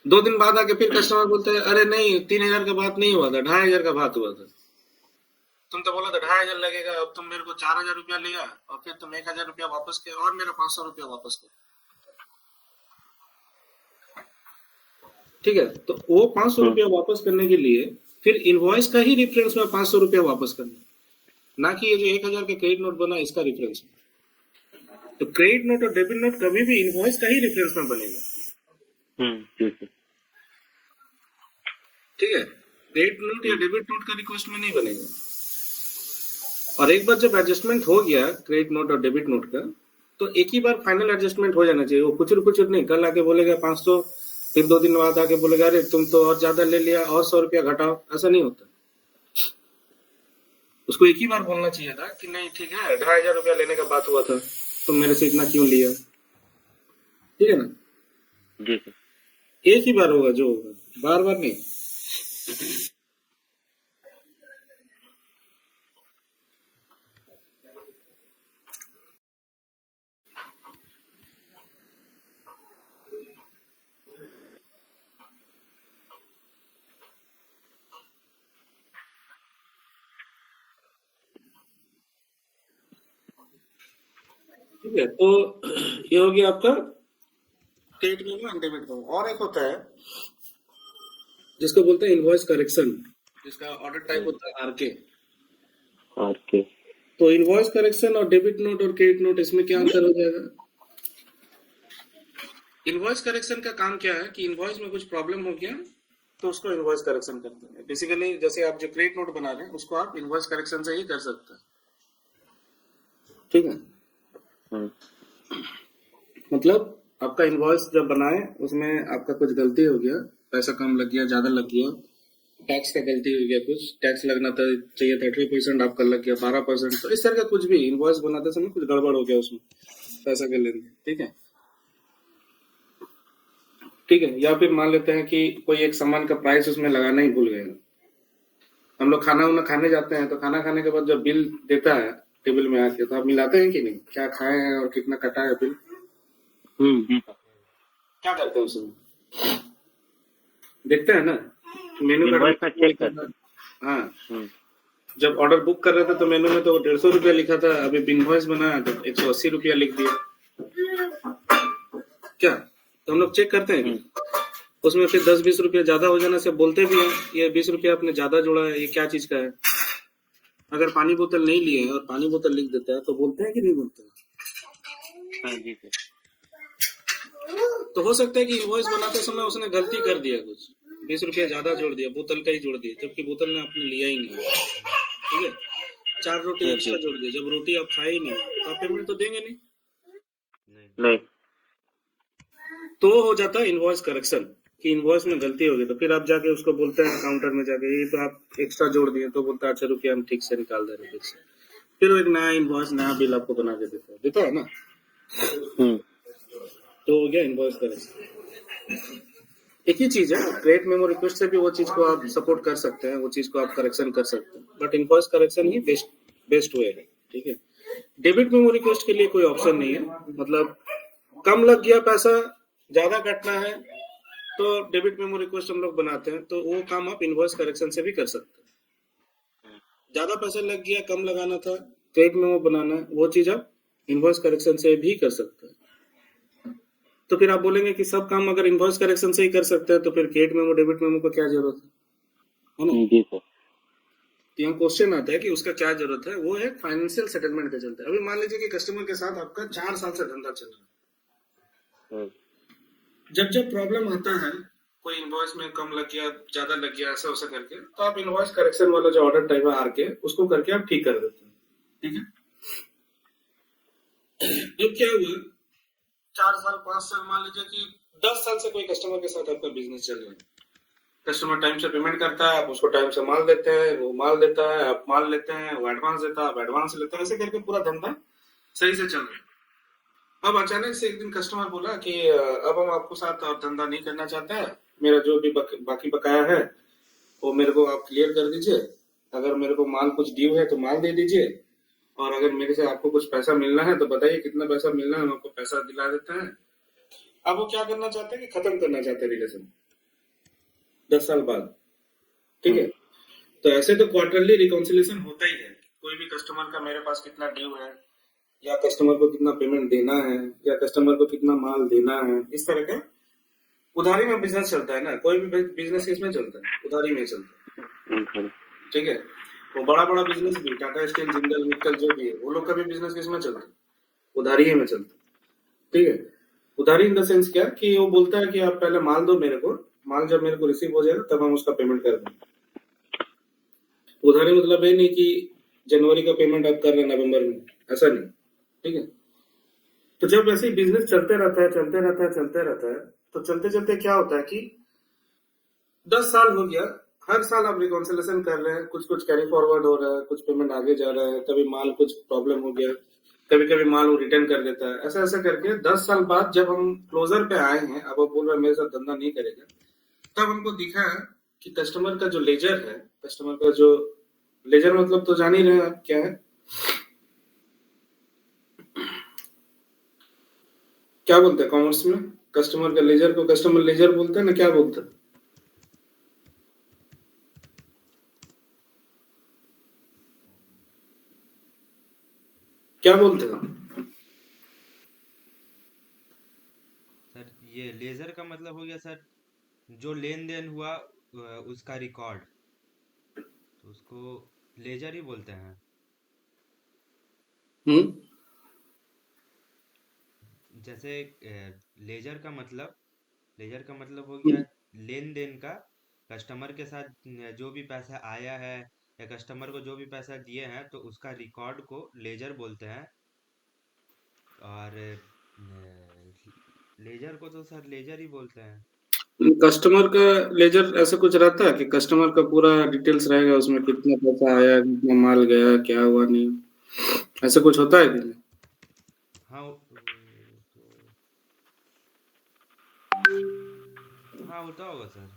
2 दिन बाद आके फिर कस्टमर बोलते हैं अरे नहीं 3,000 का बात नहीं हुआ था, 2,500 का बात हुआ था। तुम तो बोला था 2,500 लगेगा, अब तुम मेरे को 4,000 रुपया लिया और फिर तुम 1,000 रुपया वापस किया और मेरा 500 रुपया वापस किया, ठीक है। तो वो 500 रुपया वापस करने के लिए फिर इनवॉइस का ही रेफरेंस में 500 रुपया वापस करना, ना कि ये जो 1,000 का क्रेडिट नोट बना इसका रेफरेंस। तो क्रेडिट नोट और डेबिट नोट कभी भी इनवॉइस का ही रेफरेंस में बनेगा, ठीक है। क्रेडिट नोट या डेबिट नोट का रिक्वेस्ट में नहीं बनेगा। और एक बार जब एडजस्टमेंट हो गया क्रेडिट नोट और डेबिट नोट का, तो एक ही बार फाइनल एडजस्टमेंट हो जाना चाहिए। वो कुछ नहीं, कल आके बोलेगा 500 फिर 2 दिन बाद आके बोलेगा अरे तुम तो और ज्यादा ले लिया और 100 रुपया घटाओ, ऐसा नहीं होता। उसको एक ही बार बोलना चाहिए था कि नहीं ठीक है 2,500 रुपया लेने का बात हुआ था, तुम मेरे से इतना क्यों लिया, ठीक है ना। जी सर। एक ही बार होगा जो होगा, बार बार नहीं। ठीक है, तो ये हो गया आपका credit memo and debit memo. और एक होता है जिसको बोलते हैं इनवॉइस करेक्शन, जिसका ऑर्डर टाइप होता है आरके। ओके। तो इनवॉइस करेक्शन और डेबिट नोट और क्रेडिट नोट, इसमें क्या अंतर हो जाएगा? इनवॉइस करेक्शन का काम क्या है कि इनवॉइस में कुछ प्रॉब्लम हो गया तो उसको इनवॉइस करेक्शन करते हैं। बेसिकली जैसे आप जो क्रेडिट नोट बना रहे हैं उसको आप इनवॉइस करेक्शन से ही कर सकते हैं, ठीक है। मतलब आपका इनवॉइस जब बनाए उसमें आपका कुछ गलती हो गया, पैसा कम लग गया, ज्यादा लग गया, टैक्स का गलती हो गया, कुछ टैक्स लगना था चाहिए 30% आपका लग गया 12%, तो इस तरह का कुछ भी इनवॉइस बनाते समय कुछ गड़बड़ हो गया उसमें पैसा के लेन देन, ठीक है। ठीक है, या फिर मान लेते हैं कि कोई एक सामान का प्राइस उसमें लगाना ही भूल गए। हम लोग खाना वाना खाने जाते हैं तो खाना खाने के बाद जब बिल देता है टेबल में आके, तो आप मिलाते हैं कि नहीं, क्या खाए हैं और कितना कटा है बिल, जी सर। क्या करते हैं उसमें? देखते हैं ना मेनू इनवॉइस में चेक कार्ड। करते हाँ, हैं। जब ऑर्डर बुक कर रहे थे तो मेनू में तो 150 रुपया लिखा था, अभी इनवॉइस बनाया तो 180 रुपया लिख दिया, क्या? तो हम लोग चेक करते हैं कि उसमें फिर 10-20 रुपया ज्यादा हो जाने से बोलते भी हैं ये 20 रुपया आपने ज्यादा जोड़ा है, ये क्या चीज का है। अगर पानी बोतल नहीं लिए और पानी बोतल लिख देता है तो बोलते हैं कि नहीं बोलते हैं? हाँ जी सर। तो हो सकता है कि इनवॉइस बनाते समय उसने गलती कर दिया, कुछ 20 रुपया ज्यादा जोड़ दिया, बोतल का ही जोड़ दिया, जबकि बोतल ने आपने लिया ही नहीं, ठीक है। 4 रोटी एक्स्ट्रा जोड़ दिया, जब रोटी आप खाए ही नहीं तो आप पेमेंट तो देंगे नहीं, नहीं। तो हो जाता है इनवॉइस करेक्शन कि इनवॉइस में गलती हो गई, तो फिर आप जाके उसको बोलते हैं काउंटर में जाके ये तो आप एक्स्ट्रा जोड़ दिए, तो बोलता है 8 रुपया हम ठीक से निकाल दे रहे हैं, फिर वो एक नया इनवॉइस नया बिल आपको बना के देता है ना। तो हो गया इनवॉइस करेक्शन। एक ही चीज है, क्रेडिट मेमो रिक्वेस्ट से भी वो चीज को आप सपोर्ट कर सकते हैं, वो चीज को आप करेक्शन कर सकते हैं, but invoice correction he best way है, ठीक है। डेबिट मेमो रिक्वेस्ट के लिए कोई ऑप्शन नहीं है, मतलब कम लग गया पैसा, ज्यादा कटना है तो डेबिट मेमो रिक्वेस्ट हम लोग बनाते हैं, तो वो काम आप इनवॉइस करेक्शन से भी कर सकते हैं। ज्यादा पैसा लग गया, कम लगाना था, क्रेडिट मेमो बनाना है, वो चीज आप इनवॉइस करेक्शन से भी कर सकते हैं। तो फिर आप बोलेंगे कि सब काम अगर इनवॉइस करेक्शन से ही कर सकते हैं तो फिर क्रेडिट मेमो डेबिट मेमो को क्या जरूरत है ना। जी सर। तो यहाँ क्वेश्चन आता है कि उसका क्या जरूरत है, वो है फाइनेंशियल सेटलमेंट के चलते। अभी मान लीजिए कि कस्टमर के साथ आपका 4 साल से धंधा चल रहा है, जब प्रॉब्लम आता है, कोई इनवॉइस में कम लग गया, ज्यादा लग गया, ऐसा वैसा करके, तो आप इनवॉइस करेक्शन वाला जो ऑर्डर टाइप है आरके, उसको करके आप ठीक कर देते हैं, ठीक है। ये क्या हुआ, 4 साल 5 साल, मान लीजिए कि 10 साल से कोई कस्टमर के साथ आपका बिजनेस चल रहा है, कस्टमर टाइम से पेमेंट करता है, आप उसको टाइम से माल देते हैं, वो माल देता है, आप माल लेते हैं, वो एडवांस देता है, आप एडवांस लेते हैं, ऐसे करके पूरा धंधा सही से चल रहा है। अब अचानक से एक दिन कस्टमर बोला कि अब हम आपको साथ और धंधा नहीं करना चाहते हैं, मेरा जो भी बाकी बकाया है वो मेरे को आप क्लियर कर दीजिए, अगर मेरे को माल कुछ ड्यू है तो माल दे दीजिए, और अगर मेरे से आपको कुछ पैसा मिलना है तो बताइए कितना पैसा मिलना है, हम आपको पैसा दिला देते हैं। अब वो क्या करना चाहते हैं कि खत्म करना चाहते हैं रिलेशन 10 साल बाद, ठीक है। तो ऐसे तो क्वार्टरली रिकॉन्सिलेशन होता ही है, कोई भी कस्टमर का मेरे पास कितना ड्यू है, या कस्टमर को कितना पेमेंट देना है, या कस्टमर को कितना माल देना है, इस तरह का उधारी में बिजनेस चलता है ना, कोई भी बिजनेस किसमें चलता है, उधारी में चलता है, ठीक है। वो बड़ा बड़ा बिजनेस भी, टाटा स्टील, जिंदल निकल जो भी है, वो लोग का भी बिजनेस किसमें चलता है, उधारी ही में चलता है, ठीक है। उधारी इन द सेंस क्या कि वो बोलता है कि आप पहले माल दो मेरे को, माल जब मेरे को रिसीव हो जाएगा तब हम उसका पेमेंट कर देंगे। उधारी मतलब ये नहीं कि जनवरी का पेमेंट आप कर रहे हैं नवंबर में, ऐसा नहीं, ठीक है। तो जब ऐसे ही बिजनेस चलते रहता है तो चलते चलते क्या होता है कि 10 साल हो गया, हर साल आप रिकॉन्सिलेशन कर रहे हैं, कुछ कुछ कैरी फॉरवर्ड हो रहा है, कुछ पेमेंट आगे जा रहा है, कभी माल कुछ प्रॉब्लम हो गया, कभी कभी माल वो रिटर्न कर देता है, ऐसा ऐसा करके 10 साल बाद जब हम क्लोजर पे आए हैं, अब वो बोल रहे हैं मेरे साथ धंधा नहीं करेगा, तब हमको दिखा है कि कस्टमर का जो लेजर है, कस्टमर का जो लेजर मतलब तो जान ही रहे हैं आप क्या है, क्या बोलते हैं कॉमर्स में कस्टमर का लेजर को, कस्टमर लेजर बोलते हैं ना, क्या बोलते हैं? क्या बोलते हैं? सर ये लेजर का मतलब हो गया सर, जो लेन देन हुआ उसका रिकॉर्ड, तो उसको लेजर ही बोलते हैं। हम्म। जैसे लेजर का मतलब हो गया लेन देन का, कस्टमर के साथ जो भी पैसा आया है या कस्टमर को जो भी पैसा दिए हैं तो उसका रिकॉर्ड को लेजर बोलते हैं। और लेजर को तो सर लेजर ही बोलते हैं। कस्टमर का लेजर ऐसा कुछ रहता है कि कस्टमर का पूरा डिटेल्स रहेगा, उसमें कितना पैसा आया, कितना माल गया, क्या हुआ, नहीं ऐसा कुछ होता है कि नहीं? हाँ हाँ होता होगा सर,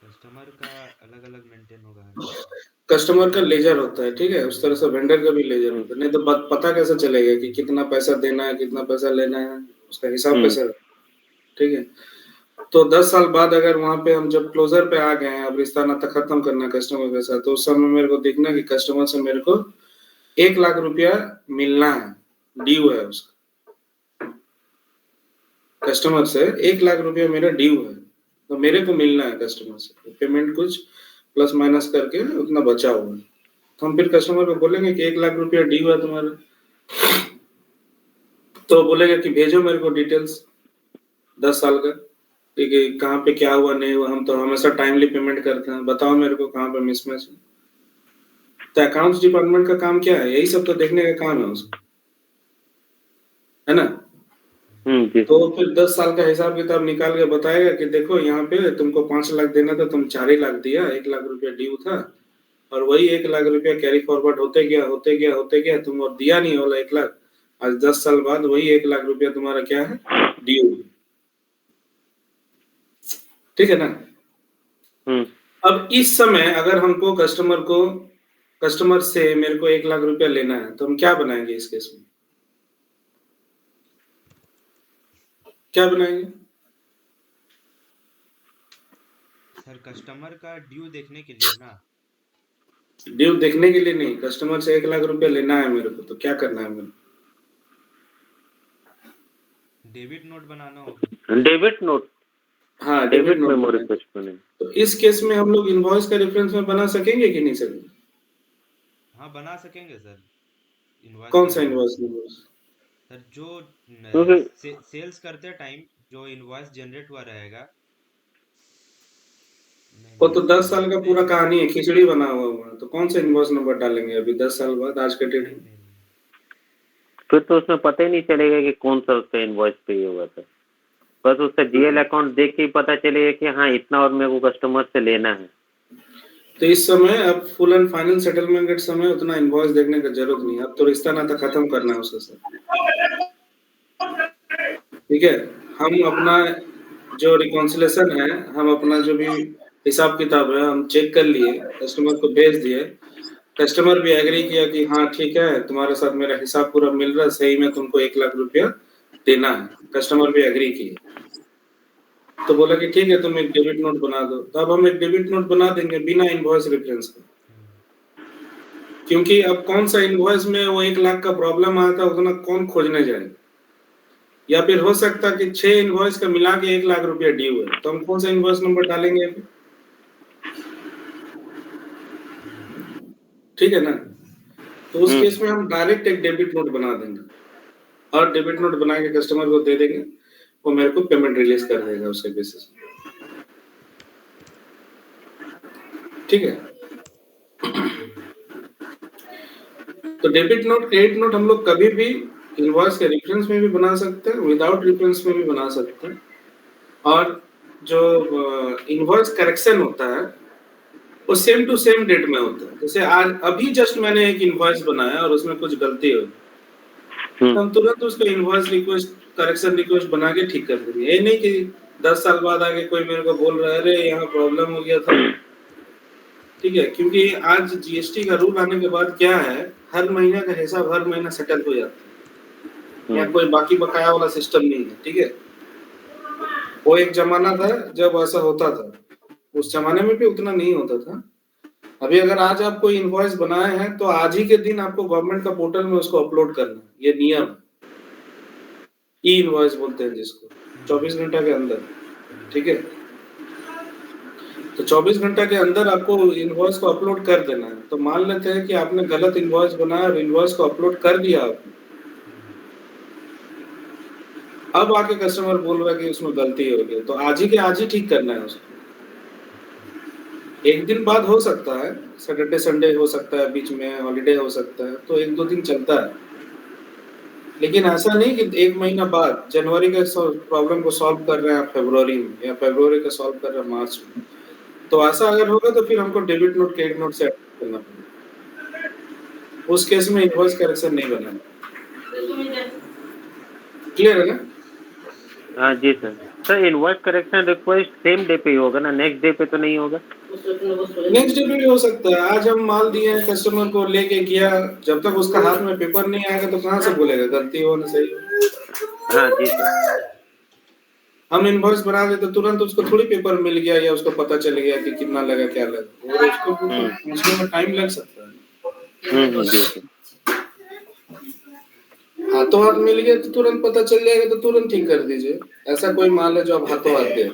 कस्टमर का अलग अलग मेंटेन होगा हर चीज़ का। कस्टमर का लेजर होता है, ठीक है, उस तरह से वेंडर का भी लेजर होता है, नहीं तो पता कैसे चलेगा कि कितना पैसा देना है, कितना पैसा लेना है, उसका हिसाब कैसे रहे, ठीक है। तो 10 साल बाद अगर वहां पे हम जब क्लोजर पे आ गए हैं, अब रिश्ता नाता खत्म करना है कस्टमर के साथ, तो उस समय मेरे को देखना कि कस्टमर से मेरे को 1 लाख रुपया मिलना है, ड्यू है उसका, कस्टमर से 1 लाख रुपया मेरा ड्यू है, तो मेरे को मिलना है कस्टमर से, पेमेंट कुछ प्लस माइनस करके उतना बचा हुआ है, तो हम फिर कस्टमर को बोलेंगे कि 1 लाख रुपया ड्यू है तुम्हारा, तो बोलेगा कि भेजो मेरे को डिटेल्स 10 साल का, ठीक है, कहाँ पे क्या हुआ नहीं हुआ, हम तो हमेशा टाइमली पेमेंट करते हैं, बताओ मेरे को कहाँ पे मिसमैच है। तो अकाउंट्स डिपार्टमेंट का काम क्या है, यही सब तो देखने का काम है उसका, है ना। जी तो फिर 10 साल का हिसाब किताब निकाल के बताएगा कि देखो यहाँ पे तुमको 5 लाख देना था, तुम 4 ही लाख दिया, 1 लाख रुपया ड्यू था, और वही 1 लाख रुपया कैरी फॉरवर्ड होते गया होते गया होते गया, तुम और दिया नहीं वाला 1 लाख, आज 10 साल बाद वही 1 लाख रुपया तुम्हारा क्या है, ड्यू, ठीक है ना। अब इस समय अगर हमको कस्टमर से मेरे को 1 लाख रुपया लेना है, तो हम क्या बनाएंगे इस केस में, क्या बनाएंगे? सर कस्टमर का ड्यू देखने के लिए ना। ड्यू देखने के लिए नहीं, कस्टमर से 1 लाख रुपया लेना है मेरे को, तो क्या करना है मेरे को? डेबिट नोट बनाना होगा। डेबिट नोट, हाँ, डेबिट नोट मेमो बनाना है। रिक्वेस्ट बने। तो इस केस में हम लोग इनवॉइस का रेफरेंस में बना सकेंगे कि नहीं सकेंगे? हाँ बना सकेंगे सर, इनवॉइस कौन का सा इनवॉइस रेफरेंस। नंबर? सर जो क्योंकि सेल्स करते टाइम जो इनवॉइस जनरेट हुआ रहेगा। नहीं वो नहीं तो 10 साल का नहीं पूरा नहीं कहानी है, खिचड़ी बना हुआ है, तो कौन सा इनवॉइस नंबर डालेंगे अभी 10 साल बाद आज के डेट नहीं में? नहीं नहीं। फिर तो उसमें पता ही नहीं चलेगा कि कौन सा उसका इनवॉइस पे हुआ था, बस उसका जीएल अकाउंट देख के ही पता चलेगा कि हाँ इतना और मेरे को कस्टमर से लेना है। तो इस समय अब फुल एंड फाइनल सेटलमेंट के समय उतना इनवॉइस देखने का जरूरत नहीं है, अब तो रिश्ता नाता खत्म करना है उसके साथ, ठीक है। हम अपना जो रिकॉन्सिलेशन है, हम अपना जो भी हिसाब किताब है, हम चेक कर लिए, कस्टमर को भेज दिए, कस्टमर भी एग्री किया कि हाँ ठीक है, तुम्हारे साथ मेरा हिसाब पूरा मिल रहा है, सही में तुमको 1 लाख रुपया देना है, कस्टमर भी एग्री किए, तो बोला कि ठीक है तुम एक डेबिट नोट बना दो, तो अब हम एक डेबिट नोट बना देंगे बिना इनवॉइस रेफरेंस के, क्योंकि अब कौन सा इनवॉइस में वो 1 लाख का प्रॉब्लम आया था उतना कौन खोजने जाएगा, या फिर हो सकता कि 6 इनवॉइस का मिला के 1 लाख रुपया ड्यू है, तो हम कौन सा इनवॉइस नंबर डालेंगे अभी? ठीक है ना। तो उस केस में हम डायरेक्ट एक डेबिट नोट बना देंगे, और डेबिट नोट बना के कस्टमर को दे देंगे, वो मेरे को पेमेंट रिलीज कर देगा उसके बेसिस पे, ठीक है। तो डेबिट नोट क्रेडिट नोट हम लोग कभी भी इनवॉइस के रेफरेंस में भी बना सकते हैं, विदाउट रेफरेंस में भी बना सकते हैं। और जो इनवॉइस करेक्शन होता है वो सेम टू सेम डेट में होता है। जैसे आज अभी जस्ट मैंने एक इनवॉइस बनाया और उसमें कुछ गलती हो तो हम तुरंत उसको इनवॉइस रिक्वेस्ट करेक्शन रिक्वेस्ट बना के ठीक कर देंगे। ये नहीं कि 10 साल बाद आके कोई मेरे को बोल रहा है अरे यहाँ प्रॉब्लम हो गया था। ठीक है, क्योंकि आज जीएसटी का रूल आने के बाद क्या है, हर महीने का हिसाब हर महीना सेटल हो जाता है। यहाँ कोई बाकी बकाया वाला सिस्टम नहीं है। ठीक है, वो एक जमाना था जब ऐसा होता था, उस जमाने में भी उतना नहीं होता था। अभी अगर आज आप कोई इनवॉइस बनाए हैं तो आज ही के दिन आपको गवर्नमेंट का पोर्टल में उसको अपलोड करना है, ये नियम है। ई इनवॉइस बोलते हैं जिसको, 24 घंटा के अंदर। ठीक है, तो 24 घंटा के अंदर आपको इनवॉइस को अपलोड कर देना है। तो मान लेते हैं कि आपने गलत इनवॉइस बनाया और इनवॉइस को अपलोड कर दिया आपने, अब आके कस्टमर बोल रहा है कि उसमें गलती हो गई, तो आज ही के आज ही ठीक करना है उसको। एक दिन बाद हो सकता है, सैटरडे संडे हो सकता है, बीच में हॉलीडे हो सकता है, तो 1-2 दिन चलता है। लेकिन ऐसा नहीं कि 1 महीना बाद जनवरी का प्रॉब्लम को सॉल्व कर रहे हैं आप फरवरी में, या फरवरी का सॉल्व कर रहे हैं मार्च में। तो ऐसा अगर होगा तो फिर हमको डेबिट नोट क्रेडिट नोट से करना पड़ेगा। उस केस में इनवॉइस करेक्शन नहीं बनाना। क्लियर है ना? हाँ जी sir. Sir invoice correction request same day पे ही होगा ना, नेक्स्ट डे पे तो नहीं होगा? नेक्स्ट डे पे भी हो सकता है। आज हम माल दिए हैं कस्टमर को, लेके गया, जब तक उसका हाथ में पेपर नहीं आएगा तो कहाँ से बोलेगा गलती हो ना सही हो। हाँ जी सर। हम इनवॉइस बना देते तो तुरंत उसको थोड़ी पेपर मिल गया या उसको पता चल गया कि कितना लगा क्या लगा, और उसको पूछने में टाइम लग सकता है। जी सर। हाथों हाथ मिल गया तो तुरंत पता चल जाएगा तो तुरंत ठीक कर दीजिए। ऐसा कोई माल है जो आप हाथों हाथ दे,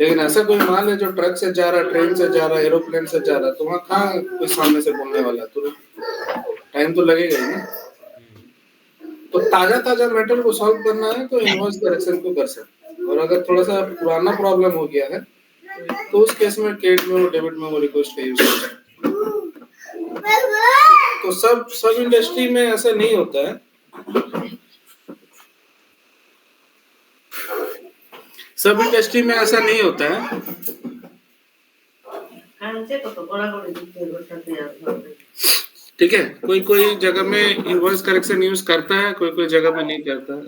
लेकिन ऐसा कोई माल है जो ट्रक से जा रहा, ट्रेन से जा रहा, एरोप्लेन से जा रहा, तो वहाँ कहाँ कोई सामने से बोलने वाला, तुरंत टाइम तो लगेगा ही ना। तो ताजा ताजा मैटर को सॉल्व करना है तो इनवॉइस करेक्शन को कर सकते हैं। और अगर थोड़ा सा पुराना प्रॉब्लम हो गया है तो उस केस में क्रेडिट में और डेबिट में वो रिक्वेस्ट का यूज करते हैं। तो सब इंडस्ट्री में ऐसा नहीं होता है। सब इंडस्ट्री में ऐसा नहीं होता है। ठीक है, कोई कोई जगह में इनवॉइस करेक्शन यूज करता है, कोई कोई जगह में नहीं करता है।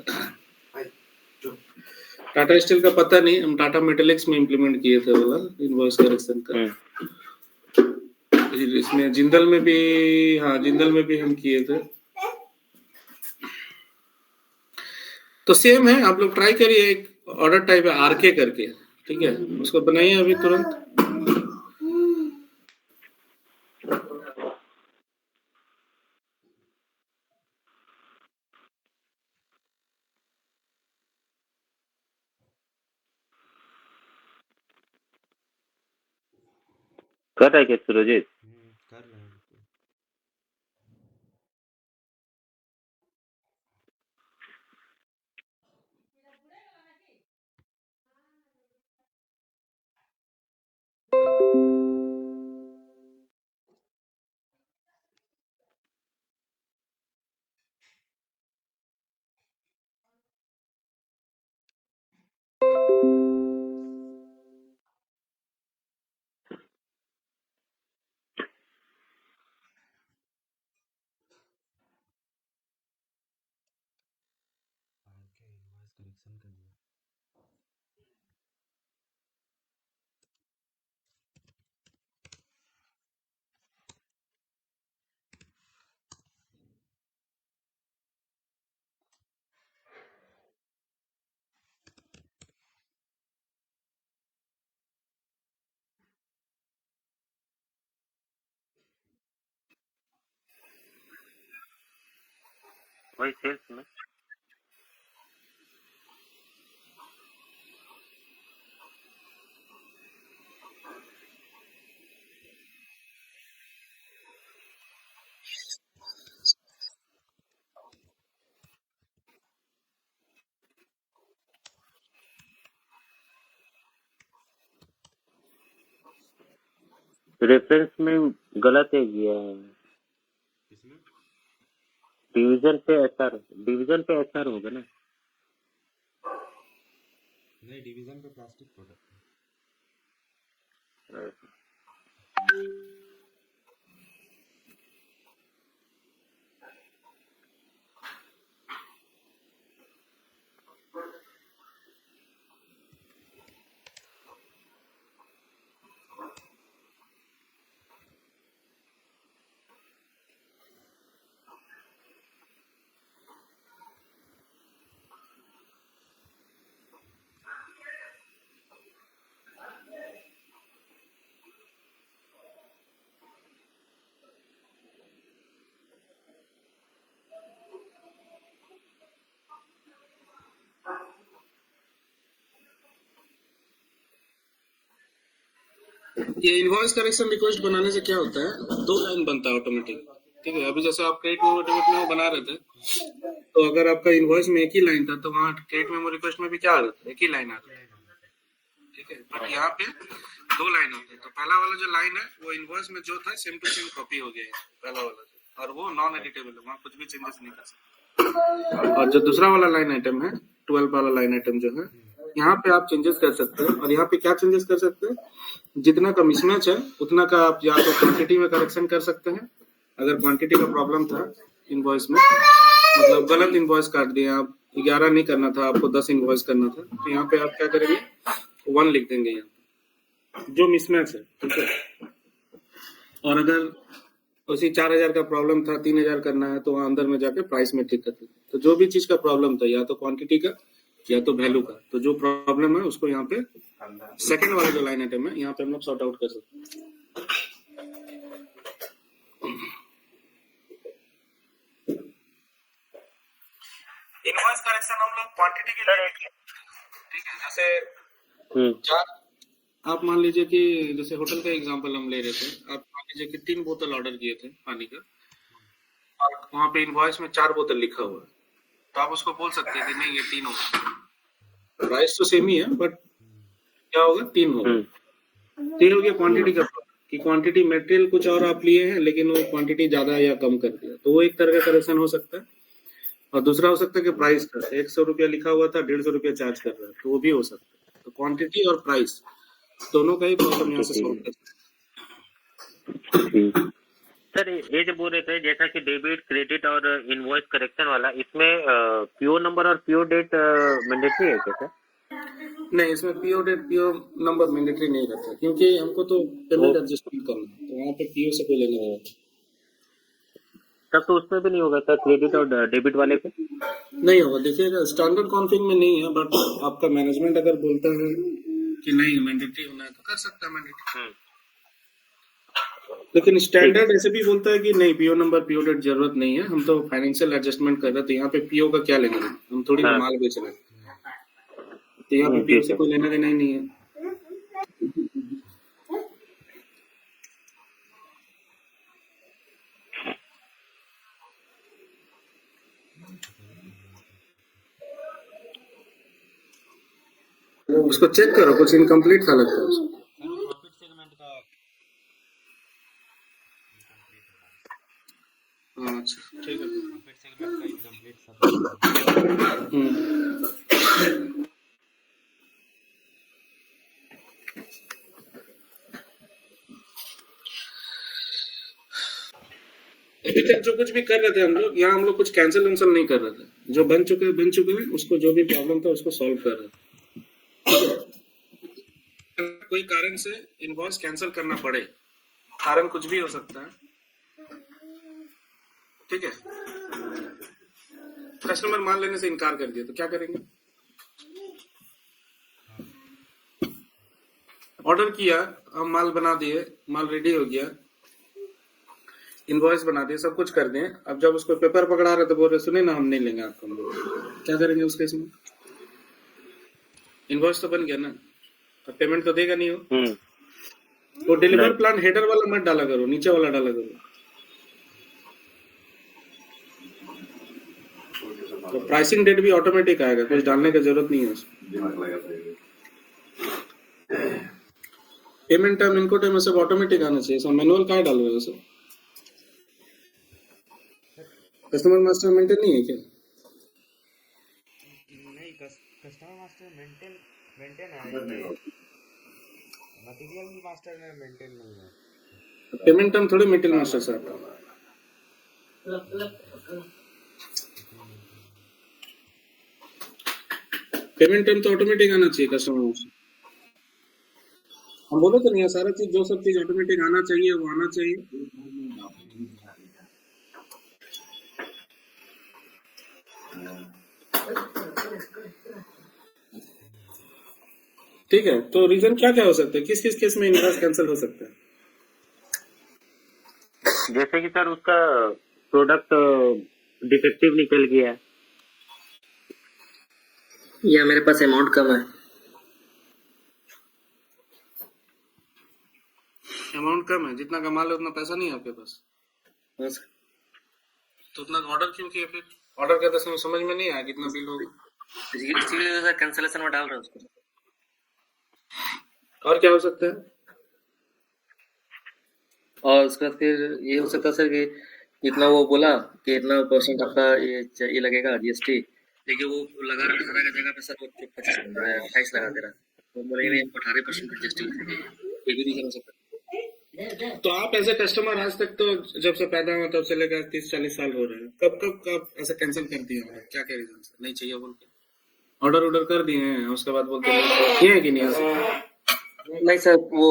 टाटा स्टील का पता नहीं, हम टाटा मेटेलिक्स में इम्प्लीमेंट किए थे वाला इनवॉइस करेक्शन का। इसमें जिंदल में भी, हाँ जिंदल में भी हम किए थे। तो सेम है, आप लोग ट्राई करिए। एक ऑर्डर टाइप है आरके करके, ठीक है, उसको बनाइए अभी तुरंत। कर रहा है क्या सुरजीत? कर रहे हैं। ओके, इनवॉइस करेक्शन कर दिया। वही सेल्स में। रेफरेंस में गलत है गया है। इसमें डिवीजन पे एचआर होगा ना। नहीं, डिवीजन पे प्लास्टिक प्रोडक्ट। ये इनवॉइस करेक्शन रिक्वेस्ट बनाने से क्या होता है, 2 लाइन बनता है ऑटोमेटिक। ठीक है, अभी जैसे आप क्रेडिट मेमो डेबिट मेमो बना रहे थे, तो अगर आपका इनवॉइस में एक ही लाइन था, तो वहाँ क्रेडिट मेमो रिक्वेस्ट में भी क्या आ रहा था, एक ही लाइन आ रहा था। ठीक है, बट यहाँ पे 2 लाइन होते हैं। तो पहला वाला जो लाइन है वो इनवॉइस में जो था सेम टू सेम कॉपी हो गया है पहला वाला, और वो नॉन एडिटेबल है, वहाँ कुछ भी चेंजेस नहीं कर सकते। और जो दूसरा वाला लाइन आइटम है, 12 वाला लाइन आइटम जो है, यहाँ पे आप चेंजेस कर सकते हैं। और यहाँ पे क्या चेंजेस कर सकते हैं, जितना का मिसमैच है उतना का आप या तो क्वांटिटी में करेक्शन कर सकते हैं। अगर क्वांटिटी का प्रॉब्लम था इनवॉइस में, मतलब गलत इनवॉइस काट दिया आप, 11 नहीं करना था आपको, 10 इनवॉइस करना था, तो यहाँ पे आप क्या करेंगे, 1 लिख देंगे यहाँ जो मिसमैच है। ठीक है, और अगर उसी 4000 का प्रॉब्लम था, 3000 करना है, तो वहाँ अंदर में जाके प्राइस में ठीक कर देंगे। तो जो भी चीज का प्रॉब्लम था, या तो क्वांटिटी का या तो वैल्यू का, तो जो प्रॉब्लम है उसको यहाँ पे सेकंड वाला जो लाइन आइटम है, यहाँ पे हम लोग सॉर्ट आउट कर सकते हैं। इनवॉइस करेक्शन हम लोग क्वांटिटी के लिए किया। ठीक है, जैसे आप मान लीजिए कि जैसे होटल का एग्जांपल हम ले रहे थे, आप मान लीजिए कि 3 बोतल ऑर्डर किए थे पानी का, और वहाँ पे इनवॉइस में 4 बोतल लिखा हुआ है, तो आप उसको बोल सकते हैं कि नहीं ये 3 होगा, प्राइस तो सेम ही है, बट क्या होगा, 3 होगा। तो ये हो गया क्वांटिटी का प्रॉब्लम, कि क्वांटिटी मटेरियल कुछ और आप लिए हैं, लेकिन वो क्वांटिटी ज्यादा या कम कर दिया, तो वो एक तरह का करेक्शन हो सकता है। और दूसरा हो सकता है कि प्राइस का 100 रुपया लिखा हुआ था, 150 रुपया चार्ज कर रहा है, तो वो भी हो सकता है। तो क्वांटिटी और प्राइस दोनों का ही प्रॉब्लम यहाँ से सॉल्व कर सकते हैं। सर ये जो बोल रहे थे, जैसा कि डेबिट क्रेडिट और इनवॉइस करेक्शन वाला, इसमें पीओ नंबर और पीओ डेट मैंडेटरी है क्या सर? नहीं, इसमें PO date PO number mandatory नहीं रहता, क्योंकि हमको तो पेमेंट एडजस्टमेंट करना है, तो वहाँ पे पीओ से कोई लेना नहीं। तब तो उसमें भी नहीं होगा सर, क्रेडिट और डेबिट वाले पे नहीं होगा। देखिएगा, स्टैंडर्ड कॉन्फिग में नहीं है, बट आपका मैनेजमेंट अगर बोलता है कि नहीं मैंडेटरी होना है, तो कर सकता है मैंडेटरी। लेकिन स्टैंडर्ड ऐसे भी बोलता है कि नहीं, पीओ नंबर पीओ डेट जरूरत नहीं है, हम तो फाइनेंशियल एडजस्टमेंट कर रहे थे, यहाँ पे पीओ का क्या लेना है, हम थोड़ी ना माल बेच रहे हैं, तो यहाँ पे पीओ से कोई लेना देना ही नहीं है। उसको चेक करो, कुछ इनकम्प्लीट था लगता है उसको। प्रॉफिट सेगमेंट का अच्छा ठीक है, प्रॉफिट सेगमेंट का इनकम्प्लीट सब। अभी तक जो कुछ भी कर रहे थे हम लोग, यहाँ हम लोग कुछ कैंसिल नहीं कर रहे थे, जो बन चुके हैं उसको, जो भी प्रॉब्लम था उसको सॉल्व कर रहे थे। कोई कारण से इनवॉइस कैंसिल करना पड़े, कारण कुछ भी हो सकता है, ठीक है, कस्टमर मान लेने से इनकार कर दिया, तो क्या करेंगे, ऑर्डर किया, हम माल बना दिए, माल रेडी हो गया, इनवॉइस बना दिए, सब कुछ कर दिए, अब जब उसको पेपर पकड़ा रहे तो बोल रहे सुने ना हम नहीं लेंगे आपको, क्या करेंगे उस केस में, इनवॉइस तो बन गया ना, तो पेमेंट तो देगा नहीं हो। तो डिलीवर प्लान हेडर वाला मत डाला करो, नीचे वाला डाला करो, तो प्राइसिंग डेट भी ऑटोमेटिक आएगा, कुछ डालने की जरूरत नहीं है उसमें। पेमेंट टाइम इनको टाइम सब ऑटोमेटिक आना चाहिए, सब मैनुअल का डाल रहे हो सर। कस्टमर मास्टर मेंटेन नहीं है क्या? नहीं, कस्टमर मास्टर मेंटेन मेंटेन है, ये मटेरियल मास्टर में मेंटेन नहीं है। पेमेंट टर्म थोड़ी maintain master sir. Payment term तो ऑटोमेटिक आना चाहिए कस्टमर मास्टर। हम बोले तो नहीं है, सारा चीज जो सब चीज ऑटोमेटिक आना चाहिए वो आना चाहिए। ठीक है, तो रीजन क्या क्या हो सकता है, किस किस केस में इनवॉइस कैंसिल हो सकता है? जैसे कि सर उसका प्रोडक्ट डिफेक्टिव निकल गया, या मेरे पास अमाउंट कम है। अमाउंट कम है, जितना कमा लो उतना पैसा नहीं है आपके पास, हाँ सर। तो उतना ऑर्डर क्यों किया? फिर ऑर्डर करते समय समझ में नहीं आया कितना बिल होगा। इसीलिए सर कैंसिलेशन में डाल रहे हैं उसको। और क्या हो सकता है? और उसके बाद फिर ये हो सकता है सर कि इतना वो बोला कि इतना परसेंट आपका ये लगेगा जीएसटी, लेकिन वो लगा रहा 18 की जगह पे सर वो 28 लगा दे रहा है, तो बोलेंगे नहीं 18% जीएसटी लगेगी। ये भी नहीं हो सकता। तो आप ऐसे कस्टमर आज तक तो जब से पैदा हुआ तब से लेकर 30-40 साल हो रहे हैं, कब कब कब ऐसे कैंसिल कर दिए हैं? क्या क्या रीजन से नहीं चाहिए बोल के ऑर्डर कर दिए हैं, उसके बाद बोलते हैं किए हैं कि नहीं ऐसे? नहीं सर, वो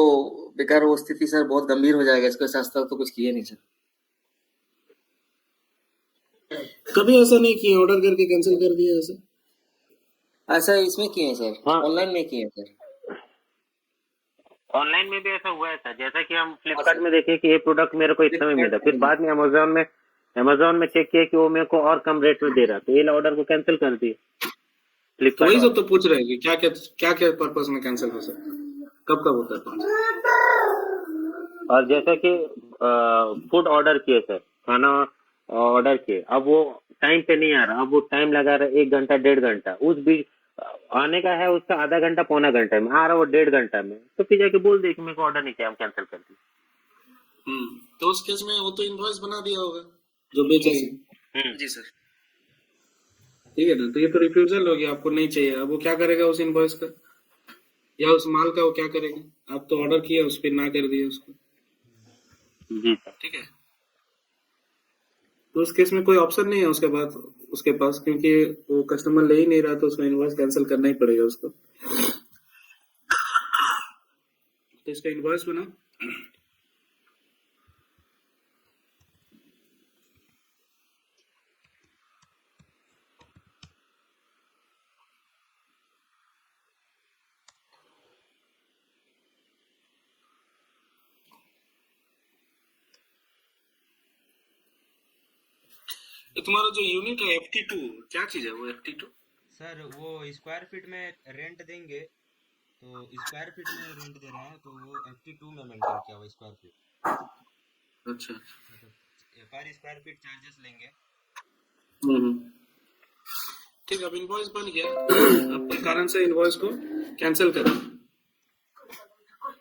बेकार वो स्थिति सर बहुत गंभीर हो जाएगा, इसके साथ साथ तो कुछ किए नहीं सर। कभी ऐसा नहीं किया ऑर्डर करके कैंसिल कर दिया ऐसे? ऐसा इसमें किए हैं सर, हाँ। ऑनलाइन में किए हैं सर। ऑनलाइन में भी ऐसा हुआ है सर। जैसा कि हम फ्लिपकार्ट में देखे कि ये प्रोडक्ट मेरे को इतना में मिला, फिर बाद में अमेजोन में चेक किया कि वो मेरे को और कम रेट में दे रहा, तो ये ऑर्डर को कैंसिल कर दिए तो फ्लिपकार्ट वही वाले। सब तो पूछ रहे हैं कि क्या क्या पर्पस में कैंसिल हो सकता है, कब कब होता है? और जैसा कि फूड ऑर्डर किए सर, खाना ऑर्डर किए, अब वो टाइम पे नहीं आ रहा, अब वो टाइम लगा रहा है 1 घंटा 1.5 घंटा, उस बीच आने का है उसका आधा घंटा पौना घंटा में, आ रहा वो 1.5 घंटा में, तो फिर जाके बोल दे कि मेरे को ऑर्डर नहीं चाहिए, हम कैंसिल कर दिए। तो उस केस में वो तो इनवॉइस बना दिया होगा जो बेचे। जी सर। ठीक है ना, तो ये तो रिफ्यूजल हो गया, आपको नहीं चाहिए। अब वो क्या करेगा उस इनवॉइस का या उस माल का, वो क्या करेगा? आप तो ऑर्डर किया, उस पर ना कर दिया उसको। जी सर। ठीक है, तो उस केस में कोई ऑप्शन नहीं है उसके बाद उसके पास, क्योंकि वो कस्टमर ले ही नहीं रहा, तो उसका इनवॉइस कैंसिल करना ही पड़ेगा उसको। तो इसका इनवॉइस बना, तो तुम्हारा जो यूनिट है FT2, क्या चीज है वो FT2? सर वो स्क्वायर फीट में रेंट देंगे, तो स्क्वायर फीट में रेंट दे रहे हैं, तो वो FT2 में मेंटेन किया हुआ स्क्वायर फीट, अच्छा। मतलब पर स्क्वायर फीट चार्जेस लेंगे। ठीक है, अब इनवॉइस बन गया, अब कोई कारण से इनवॉइस को कैंसिल करें,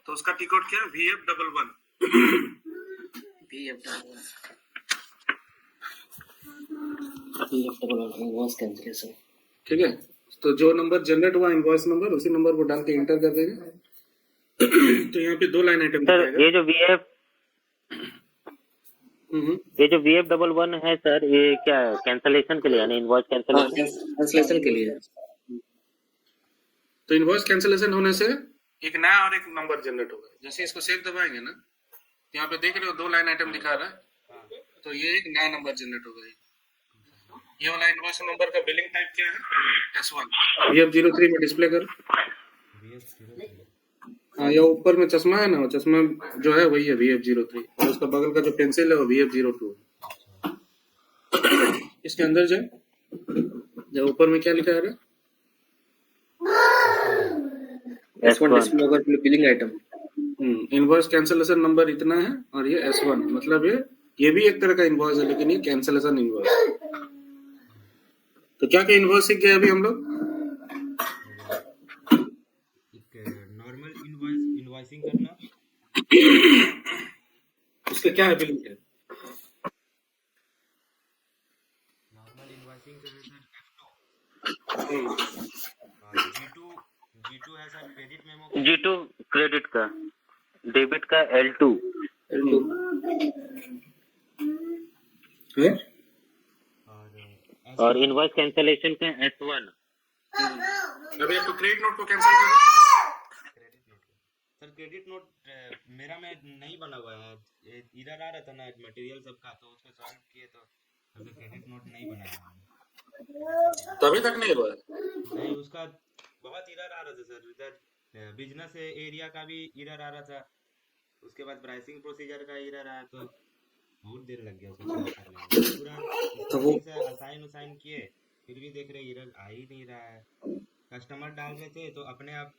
तो उसका टी कोड क्या है? VF11। Invoice cancellation. ठीक है, तो जो नंबर जनरेट हुआ इनवॉइस नंबर, उसी नंबर को डाल के इंटर कर देंगे। तो यहाँ पे 2 लाइन आइटम सर दिखाएगा। ये जो VF11 है सर, ये क्या कैंसलेशन के लिए, यानी इनवॉइस कैंसलेशन? कैंसिलेशन के लिए। तो इनवॉइस कैंसिलेशन होने से एक नया और एक नंबर जनरेट होगा। जैसे इसको सेव दबाएंगे ना, यहाँ पे देख रहे हो 2 लाइन आइटम दिखा रहा है, तो ये एक नया नंबर जनरेट होगा। ये वाला इनवॉइस नंबर का बिलिंग टाइप क्या है? S1। VF03 में डिस्प्ले करो। हाँ, ये ऊपर में चश्मा है ना, वो चश्मा जो है वही है VF03, और उसका बगल का जो पेंसिल है वो VF02। इसके अंदर जाए, जब ऊपर में क्या लिखा है? S1 डिस्प्ले होगा billing item. Invoice cancellation number इतना है, और ये S1 मतलब ये भी एक तरह का इनवॉइस है, लेकिन ये कैंसिलेशन इनवॉइस। तो क्या क्या इनवॉइस सीख गए अभी हम लोग? नॉर्मल इनवॉइसिंग करना, उसका क्या है बिलिंग टाइप? G2 है sir credit memo G2 credit का, डेबिट का L2 है? और इनवॉइस कैंसलेशन का S1। अभी आपको क्रेडिट नोट को कैंसिल करो। Credit note sir credit note मेरा में नहीं बना हुआ है, इधर आ रहा था ना मटेरियल सबका, तो उसको सॉल्व किए तो अभी क्रेडिट नोट नहीं बनाया है। तभी तक नहीं हुआ। नहीं उसका बहुत एरर आ रहा था सर, इधर बिजनेस एरिया का भी एरर आ रहा था, उसके बाद प्राइसिंग प्रोसीजर का एरर आया, तो बहुत देर लग गया उसको solve करने में। पूरा स्टार्टिंग से असाइन किए, फिर भी देख रहे एरर आ ही नहीं रहा है। कस्टमर डाल रहे थे तो अपने आप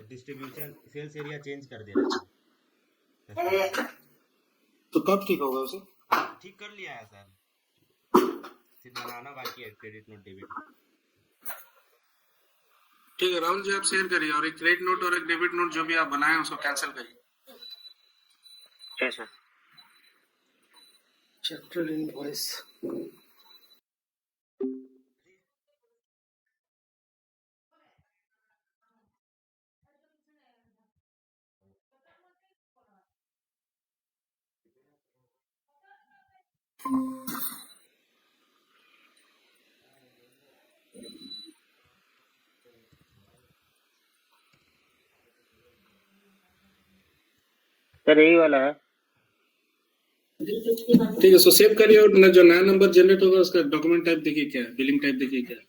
डिस्ट्रीब्यूशन सेल्स एरिया चेंज कर दे रहे थे। तो कब ठीक होगा उसे? ठीक कर लिया है सर, सिर्फ बनाना बाकी है क्रेडिट नोट डेबिट। ठीक है राहुल जी, आप शेयर करिए और एक क्रेडिट नोट और एक डेबिट नोट जो भी आप बनाए उसको कैंसिल करिए। ठीक है। चैप्टर इनवॉइस सर यही वाला है। ठीक है, सो सेव करिए और जो नया नंबर जनरेट होगा उसका डॉक्यूमेंट टाइप देखिए क्या है, बिलिंग टाइप देखिए क्या है।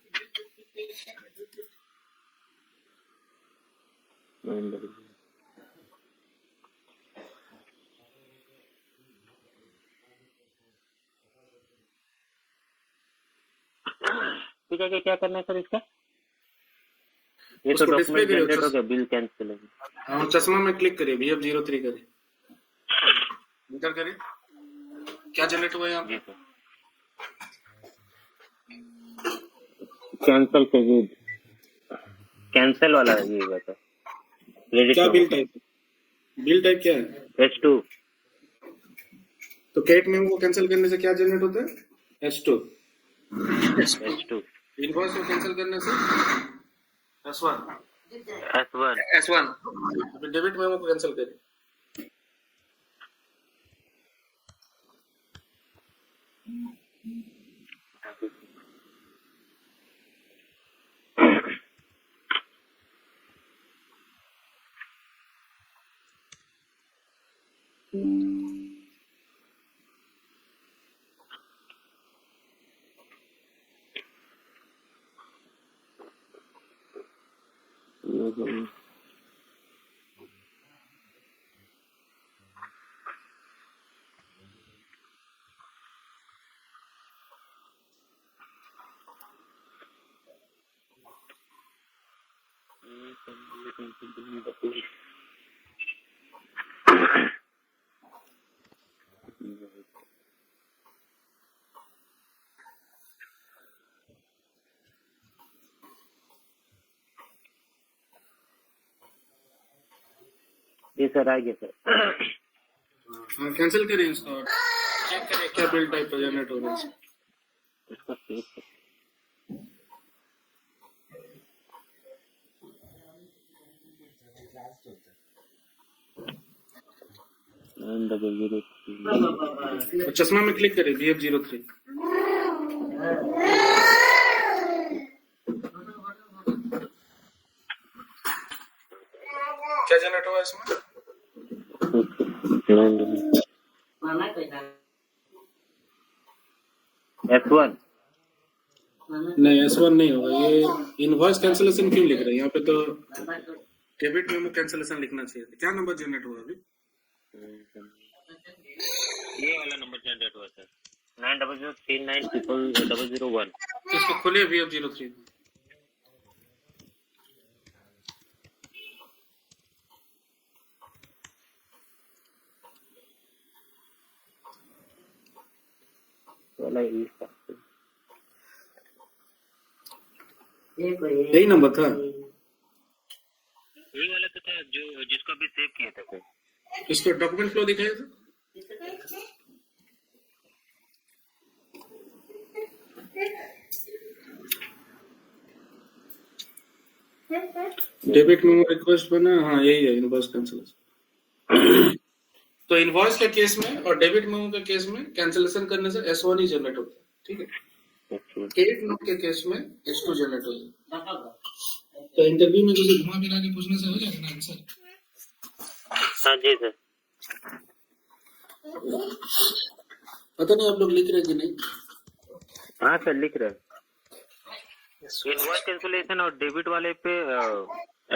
ठीक है, क्या करना है सर इसका? ये तो उसको डिस्प्ले डॉक्यूमेंट करिए, जनरेट हो गया, बिल कैंसिल। हाँ चश्मा में क्लिक करिए, VF03 करिए, इंटर करिए, क्या जनरेट हुआ है यहाँ पे? जी सर, कैंसिल करिए, कैंसिल वाला है ये बता। क्रेडिट क्या बिल टाइप क्या है? S2। तो क्रेडिट मेमो को कैंसिल करने से क्या जनरेट होता है? S2। इनवॉइस को कैंसिल करने से S1। डेबिट मेमो को कैंसिल करिए। ये सर आ गया सर। हाँ कैंसिल करिए इसको, चेक करिए क्या बिल टाइप जनरेट हो रहा है। इसका सेव कर। तो चश्मा में क्लिक करिए, VF03। क्या जनरेट हुआ इसमें? S1 नहीं, S1 नहीं होगा, ये इनवॉइस कैंसिलेशन क्यों लिख रहे हैं यहाँ पे? तो डेबिट मेमो कैंसिलेशन लिखना चाहिए। क्या नंबर जनरेट हुआ अभी? ये वाला नंबर जनरेट हुआ सर, 9003900001। इसको खोलिए VF03। वाला यही नंबर था, यही वाला तो था जो जिसको अभी सेव किया था सर। इसको डॉक्यूमेंट फ्लो दिखाया था। डेबिट मेमो रिक्वेस्ट बना, हाँ यही है इनवॉइस कैंसिलेशन। तो इनवॉइस के केस में और डेबिट मेमो के केस में कैंसिलेशन करने से S1 ही जनरेट होता है, ठीक है। अच्छा। क्रेडिट नोट के केस में S2 जनरेट होता है। तो इंटरव्यू में किसी घुमा फिरा के पूछने से हो जाएगा ना आंसर। हाँ जी सर। पता नहीं आप लोग लिख रहे हैं कि नहीं। हाँ सर लिख रहे हैं। इनवॉइस कैंसिलेशन और डेबिट वाले पे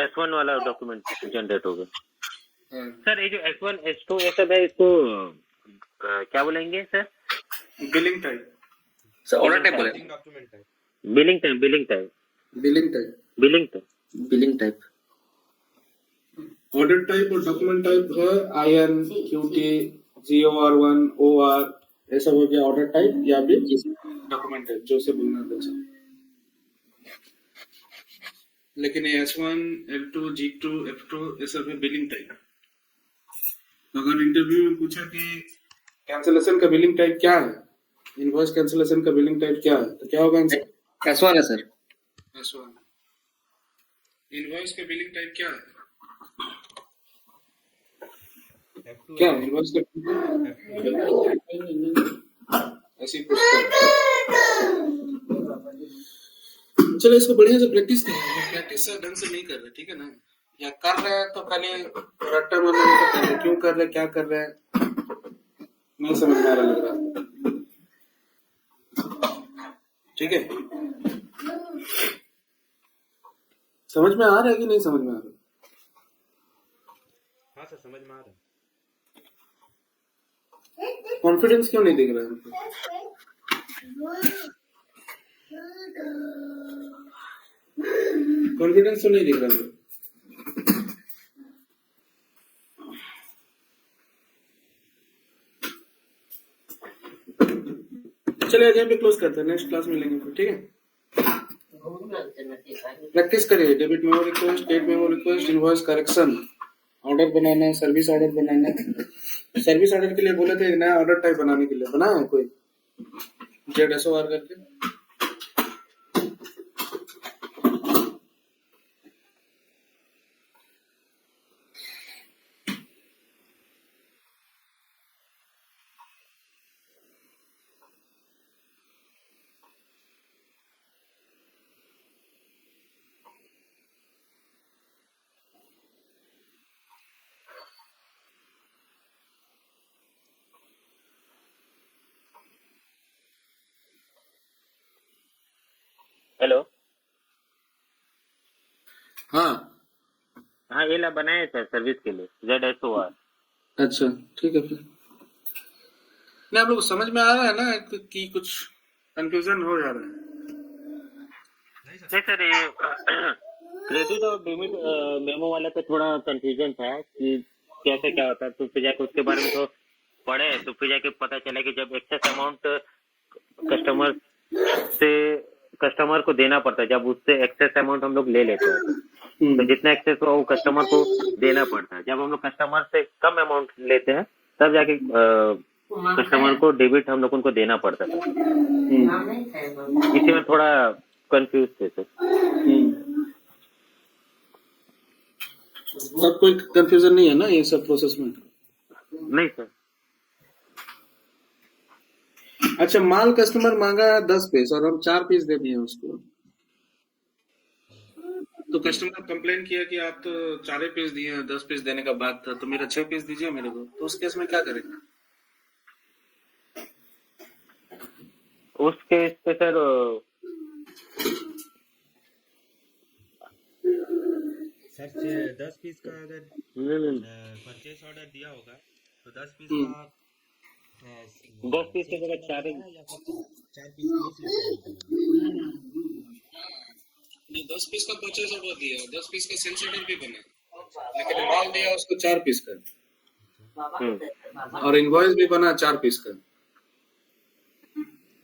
S1 वाला डॉक्यूमेंट जनरेट होगा। सर ये जो S1 S2 ये सब है, इसको क्या बोलेंगे sir? Billing type, sir order type बोले, डॉक्यूमेंट है। Billing time billing type, billing time billing type. Order type और डॉक्यूमेंट टाइप है IN, QT, GOR1, OR, ये सब हो गया ऑर्डर टाइप या फिर डॉक्यूमेंट टाइप, जो से बोलना है वैसा। लेकिन ये S1, L2, G2, F2 ये सब है बिलिंग टाइप। अगर इंटरव्यू में पूछा कि कैंसिलेशन का बिलिंग टाइप क्या है, इनवॉइस कैंसिलेशन का बिलिंग टाइप क्या है, तो क्या होगा आंसर? S1 है सर। S1। इनवॉइस का बिलिंग टाइप क्या है? F2 क्या है। इनवॉइस का F2 ऐसी पूछता है। चलो इसको बढ़िया से प्रैक्टिस करें। प्रैक्टिस से ढंग से नहीं कर रहे, ठीक है ना। या कर रहे हैं तो पहले रट्टा मारने में तो पहले क्यों कर रहे हैं, क्या कर रहे हैं, नहीं समझ में आ रहा लग रहा, ठीक है। समझ में आ रहा है कि नहीं समझ में आ रहा? हाँ सर समझ में आ रहा है। कॉन्फिडेंस क्यों नहीं दिख रहा है हमको? कॉन्फिडेंस तो नहीं दिख रहा है। चलिए आज यहाँ पे क्लोज करते हैं, नेक्स्ट क्लास में मिलेंगे फिर, ठीक है। प्रैक्टिस करिए, debit memo request, credit memo request, invoice correction, order बनाना, सर्विस ऑर्डर बनाना। सर्विस ऑर्डर के लिए बोले थे नया ऑर्डर टाइप बनाने के लिए, बनाया है कोई ZSOR करके? हेलो। हाँ हाँ ये ला बनाए सर सर्विस के लिए ZSOR। अच्छा ठीक है फिर। नहीं आप लोग को समझ में आ रहा है ना कि कुछ कंफ्यूजन हो जा रहा है? नहीं सर ये क्रेडिट और डेबिट मेमो वाला पे थोड़ा कंफ्यूजन था कि कैसे क्या होता है, तो फिर जाके उसके बारे में तो पढ़े, तो फिर जाके पता चला कि जब एक्सेस अमाउंट कस्टमर को देना पड़ता है, जब उससे एक्सेस अमाउंट हम लोग ले लेते हैं तो जितना एक्सेस हुआ वो कस्टमर को देना पड़ता है। जब हम लोग कस्टमर से कम अमाउंट लेते हैं तब जाके कस्टमर को डेबिट हम लोग उनको देना पड़ता है। इसी में थोड़ा कंफ्यूज थे सर। सब कोई कंफ्यूजन नहीं है ना ये सब प्रोसेस में? नहीं सर। अच्छा माल कस्टमर मांगा 10 पीस और हम 4 पीस दे दिए उसको, तो कस्टमर कंप्लेन किया कि आप तो 4 पीस दिए हैं, 10 पीस देने का बात था, तो मेरा 6 पीस दीजिए मेरे को, तो उस केस में क्या करेंगे? उस केस पे सर सर 10 पीस का अगर परचेस ऑर्डर दिया होगा तो 10 पीस का 10 पीस की जगह 4 पीस नहीं 10 पीस का परचेस ऑर्डर दिया, 10 पीस का सेल्स ऑर्डर भी बना, लेकिन माल दिया उसको 4 पीस का और इनवॉइस भी बना 4 पीस का,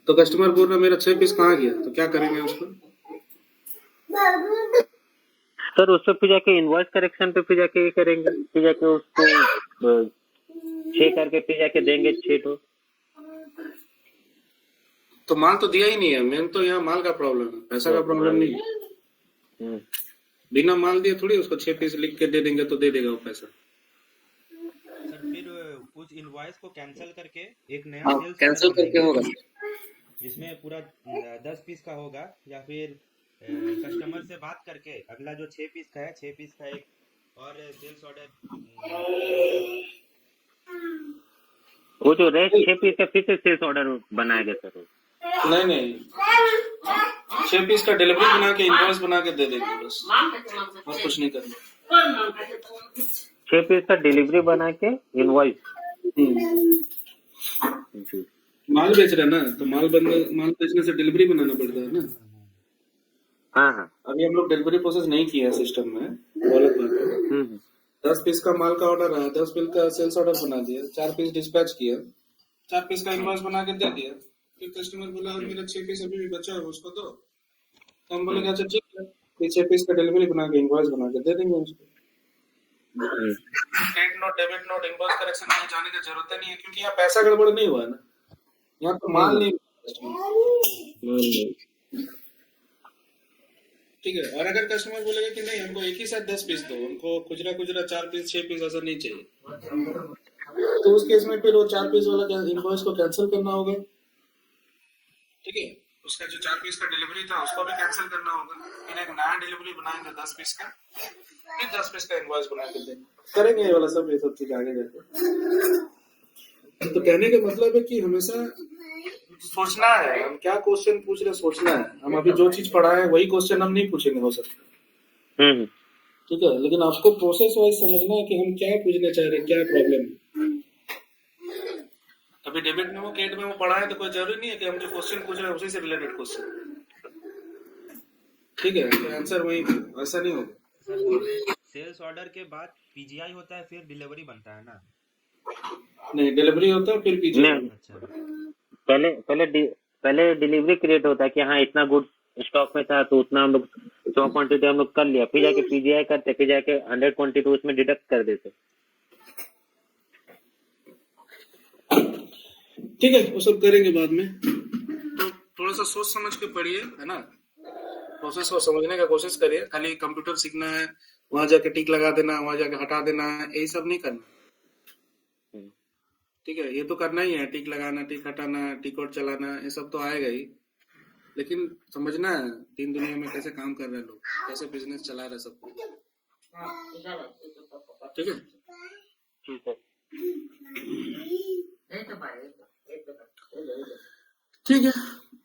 तो कस्टमर बोल रहा मेरा 6 पीस कहाँ गया, तो क्या करेंगे उसको? सर उस पर फिर जाके इनवॉइस करेक्शन पे फिर जाके ये करेंगे, फिर जाके उसको 6 करके फिर जाके देंगे 6 तो माल तो दिया ही नहीं है, मेन तो यहाँ माल का प्रॉब्लम है, पैसा का प्रॉब्लम नहीं है। बिना माल दिए थोड़ी उसको 6 पीस लिख के दे देंगे तो दे देगा वो पैसा। सर फिर उस इनवॉइस को कैंसिल करके एक नया हाँ सेल्स कैंसिल ऑर्डर करके होगा बनाएंगे सर। जिसमें पूरा 10 पीस का होगा, या फिर कस्टमर से बात करके अगला जो 6 पीस का है 6 पीस का एक और सेल्स ऑर्डर बनाएंगे। वो जो रेस्ट 6 पीस का फिर से सेल्स ऑर्डर बनाएगा सर वो। नहीं नहीं, 6 पीस का डिलीवरी बना के इनवॉइस बना के दे देंगे बस, और कुछ नहीं करना। 6 पीस का डिलीवरी बना के इनवॉइस। जी माल बेच रहा है ना, तो माल बेचने से डिलीवरी बनाना पड़ता है ना। हाँ हाँ। अभी हम लोग डिलीवरी प्रोसेस नहीं किया है सिस्टम में, गलत बात है। 10 पीस का माल का ऑर्डर आया, 10 पीस का सेल्स ऑर्डर बना दिया, 4 पीस डिस्पैच किया, 4 पीस का इनवॉइस बना के दे दिया। फिर कस्टमर बोला मेरा 6 पीस अभी भी बचा है उसको दो, तो हम बोले अच्छा ठीक है, फिर 6 पीस का डिलीवरी बना के इनवॉइस बना के दे देंगे उसको। Credit note, debit note, invoice correction में जाने की जरूरत नहीं है, क्योंकि यहाँ पैसा गड़बड़ नहीं हुआ है ना, यहाँ तो माल नहीं। ठीक है। और अगर कस्टमर बोलेगा कि नहीं हमको एक ही साथ 10 पीस दो, हमको खुजरा 4 पीस 6 पीस ऐसा नहीं चाहिए, तो उस केस में फिर वो 4 पीस वाला इनवॉइस को कैंसिल करना होगा। ठीक है, उसका जो 4 पीस का डिलीवरी था उसको भी कैंसिल करना होगा, फिर एक नया डिलीवरी बनाएंगे 10 पीस का, फिर 10 पीस का इनवॉइस बना के देंगे, करेंगे ये वाला ये सब चीज आगे जाके। तो कहने का मतलब है कि हमेशा सोचना है, हम क्या क्वेश्चन पूछ रहे सोचना है। हम अभी जो चीज पढ़ा है वही क्वेश्चन हम नहीं पूछेंगे, हो सकता है। ठीक है, लेकिन आपको प्रोसेस वाइज समझना है कि हम क्या पूछना चाह रहे हैं, क्या प्रॉब्लम है। अभी डेबिट मेमो क्रेडिट मेमो पढ़ा है तो कोई जरूरी नहीं है कि हम जो क्वेश्चन पूछ रहे हैं उसी से रिलेटेड क्वेश्चन। ठीक है, तो आंसर वही, ऐसा नहीं होगा। सेल्स ऑर्डर के बाद पीजीआई होता है, फिर डिलीवरी बनता है ना? नहीं, डिलीवरी होता है फिर पीजीआई। अच्छा, पहले डिलीवरी क्रिएट होता है कि हाँ इतना गुड स्टॉक में था तो उतना हम लोग 100 क्वांटिटी हम लोग कर लिया, फिर जाके पीजीआई करते, फिर जाके 100 क्वांटिटी उसमें डिडक्ट कर देते। ठीक है, वो सब करेंगे बाद में। तो थोड़ा सा सोच समझ के पढ़िए, है ना, प्रोसेस को समझने का कोशिश करिए। खाली कंप्यूटर सीखना है, वहां जाके टिक लगा देना, वहां जाके हटा देना है, यही सब नहीं करना। ठीक है, ये तो करना ही है, टिक लगाना, टिक हटाना, टिक आउट चलाना, ये सब तो आएगा ही, लेकिन समझना है तीन दुनिया में कैसे काम कर रहे हैं लोग, कैसे बिजनेस चला रहे सब कुछ। ठीक है, ठीक है। ठीक है।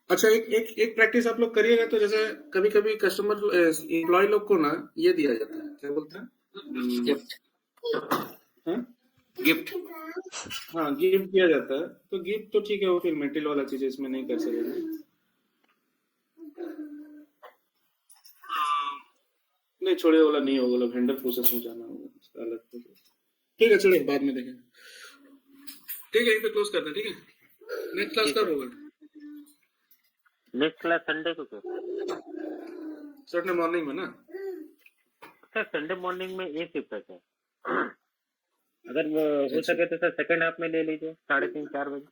अच्छा, एक प्रैक्टिस आप लोग करिएगा, तो जैसे कभी कभी कस्टमर एम्प्लॉय लोग को ना ये दिया जाता है, क्या बोलते हैं, गिफ्ट। हाँ? गिफ्ट। हाँ, गिफ्ट दिया जाता है, तो गिफ्ट तो ठीक है, वो फिर मेटेरियल वाला चीज है, इसमें नहीं कर सकेंगे। नहीं, छोड़े वाला नहीं होगा, वेंडर प्रोसेस में जाना होगा, उसका अलग प्रोसेस। ठीक है, चलिए बाद में देखेंगे। ठीक है, यहीं पे क्लोज करते हैं। ठीक है, नेक्स्ट क्लास कब होगा? नेक्स्ट क्लास संडे को सर। संडे मॉर्निंग में ना? सर संडे मॉर्निंग में ये शिफ्ट है सर। अगर वो हो सके तो सर सेकंड हाफ में ले लीजिए 3:30 4 बजे।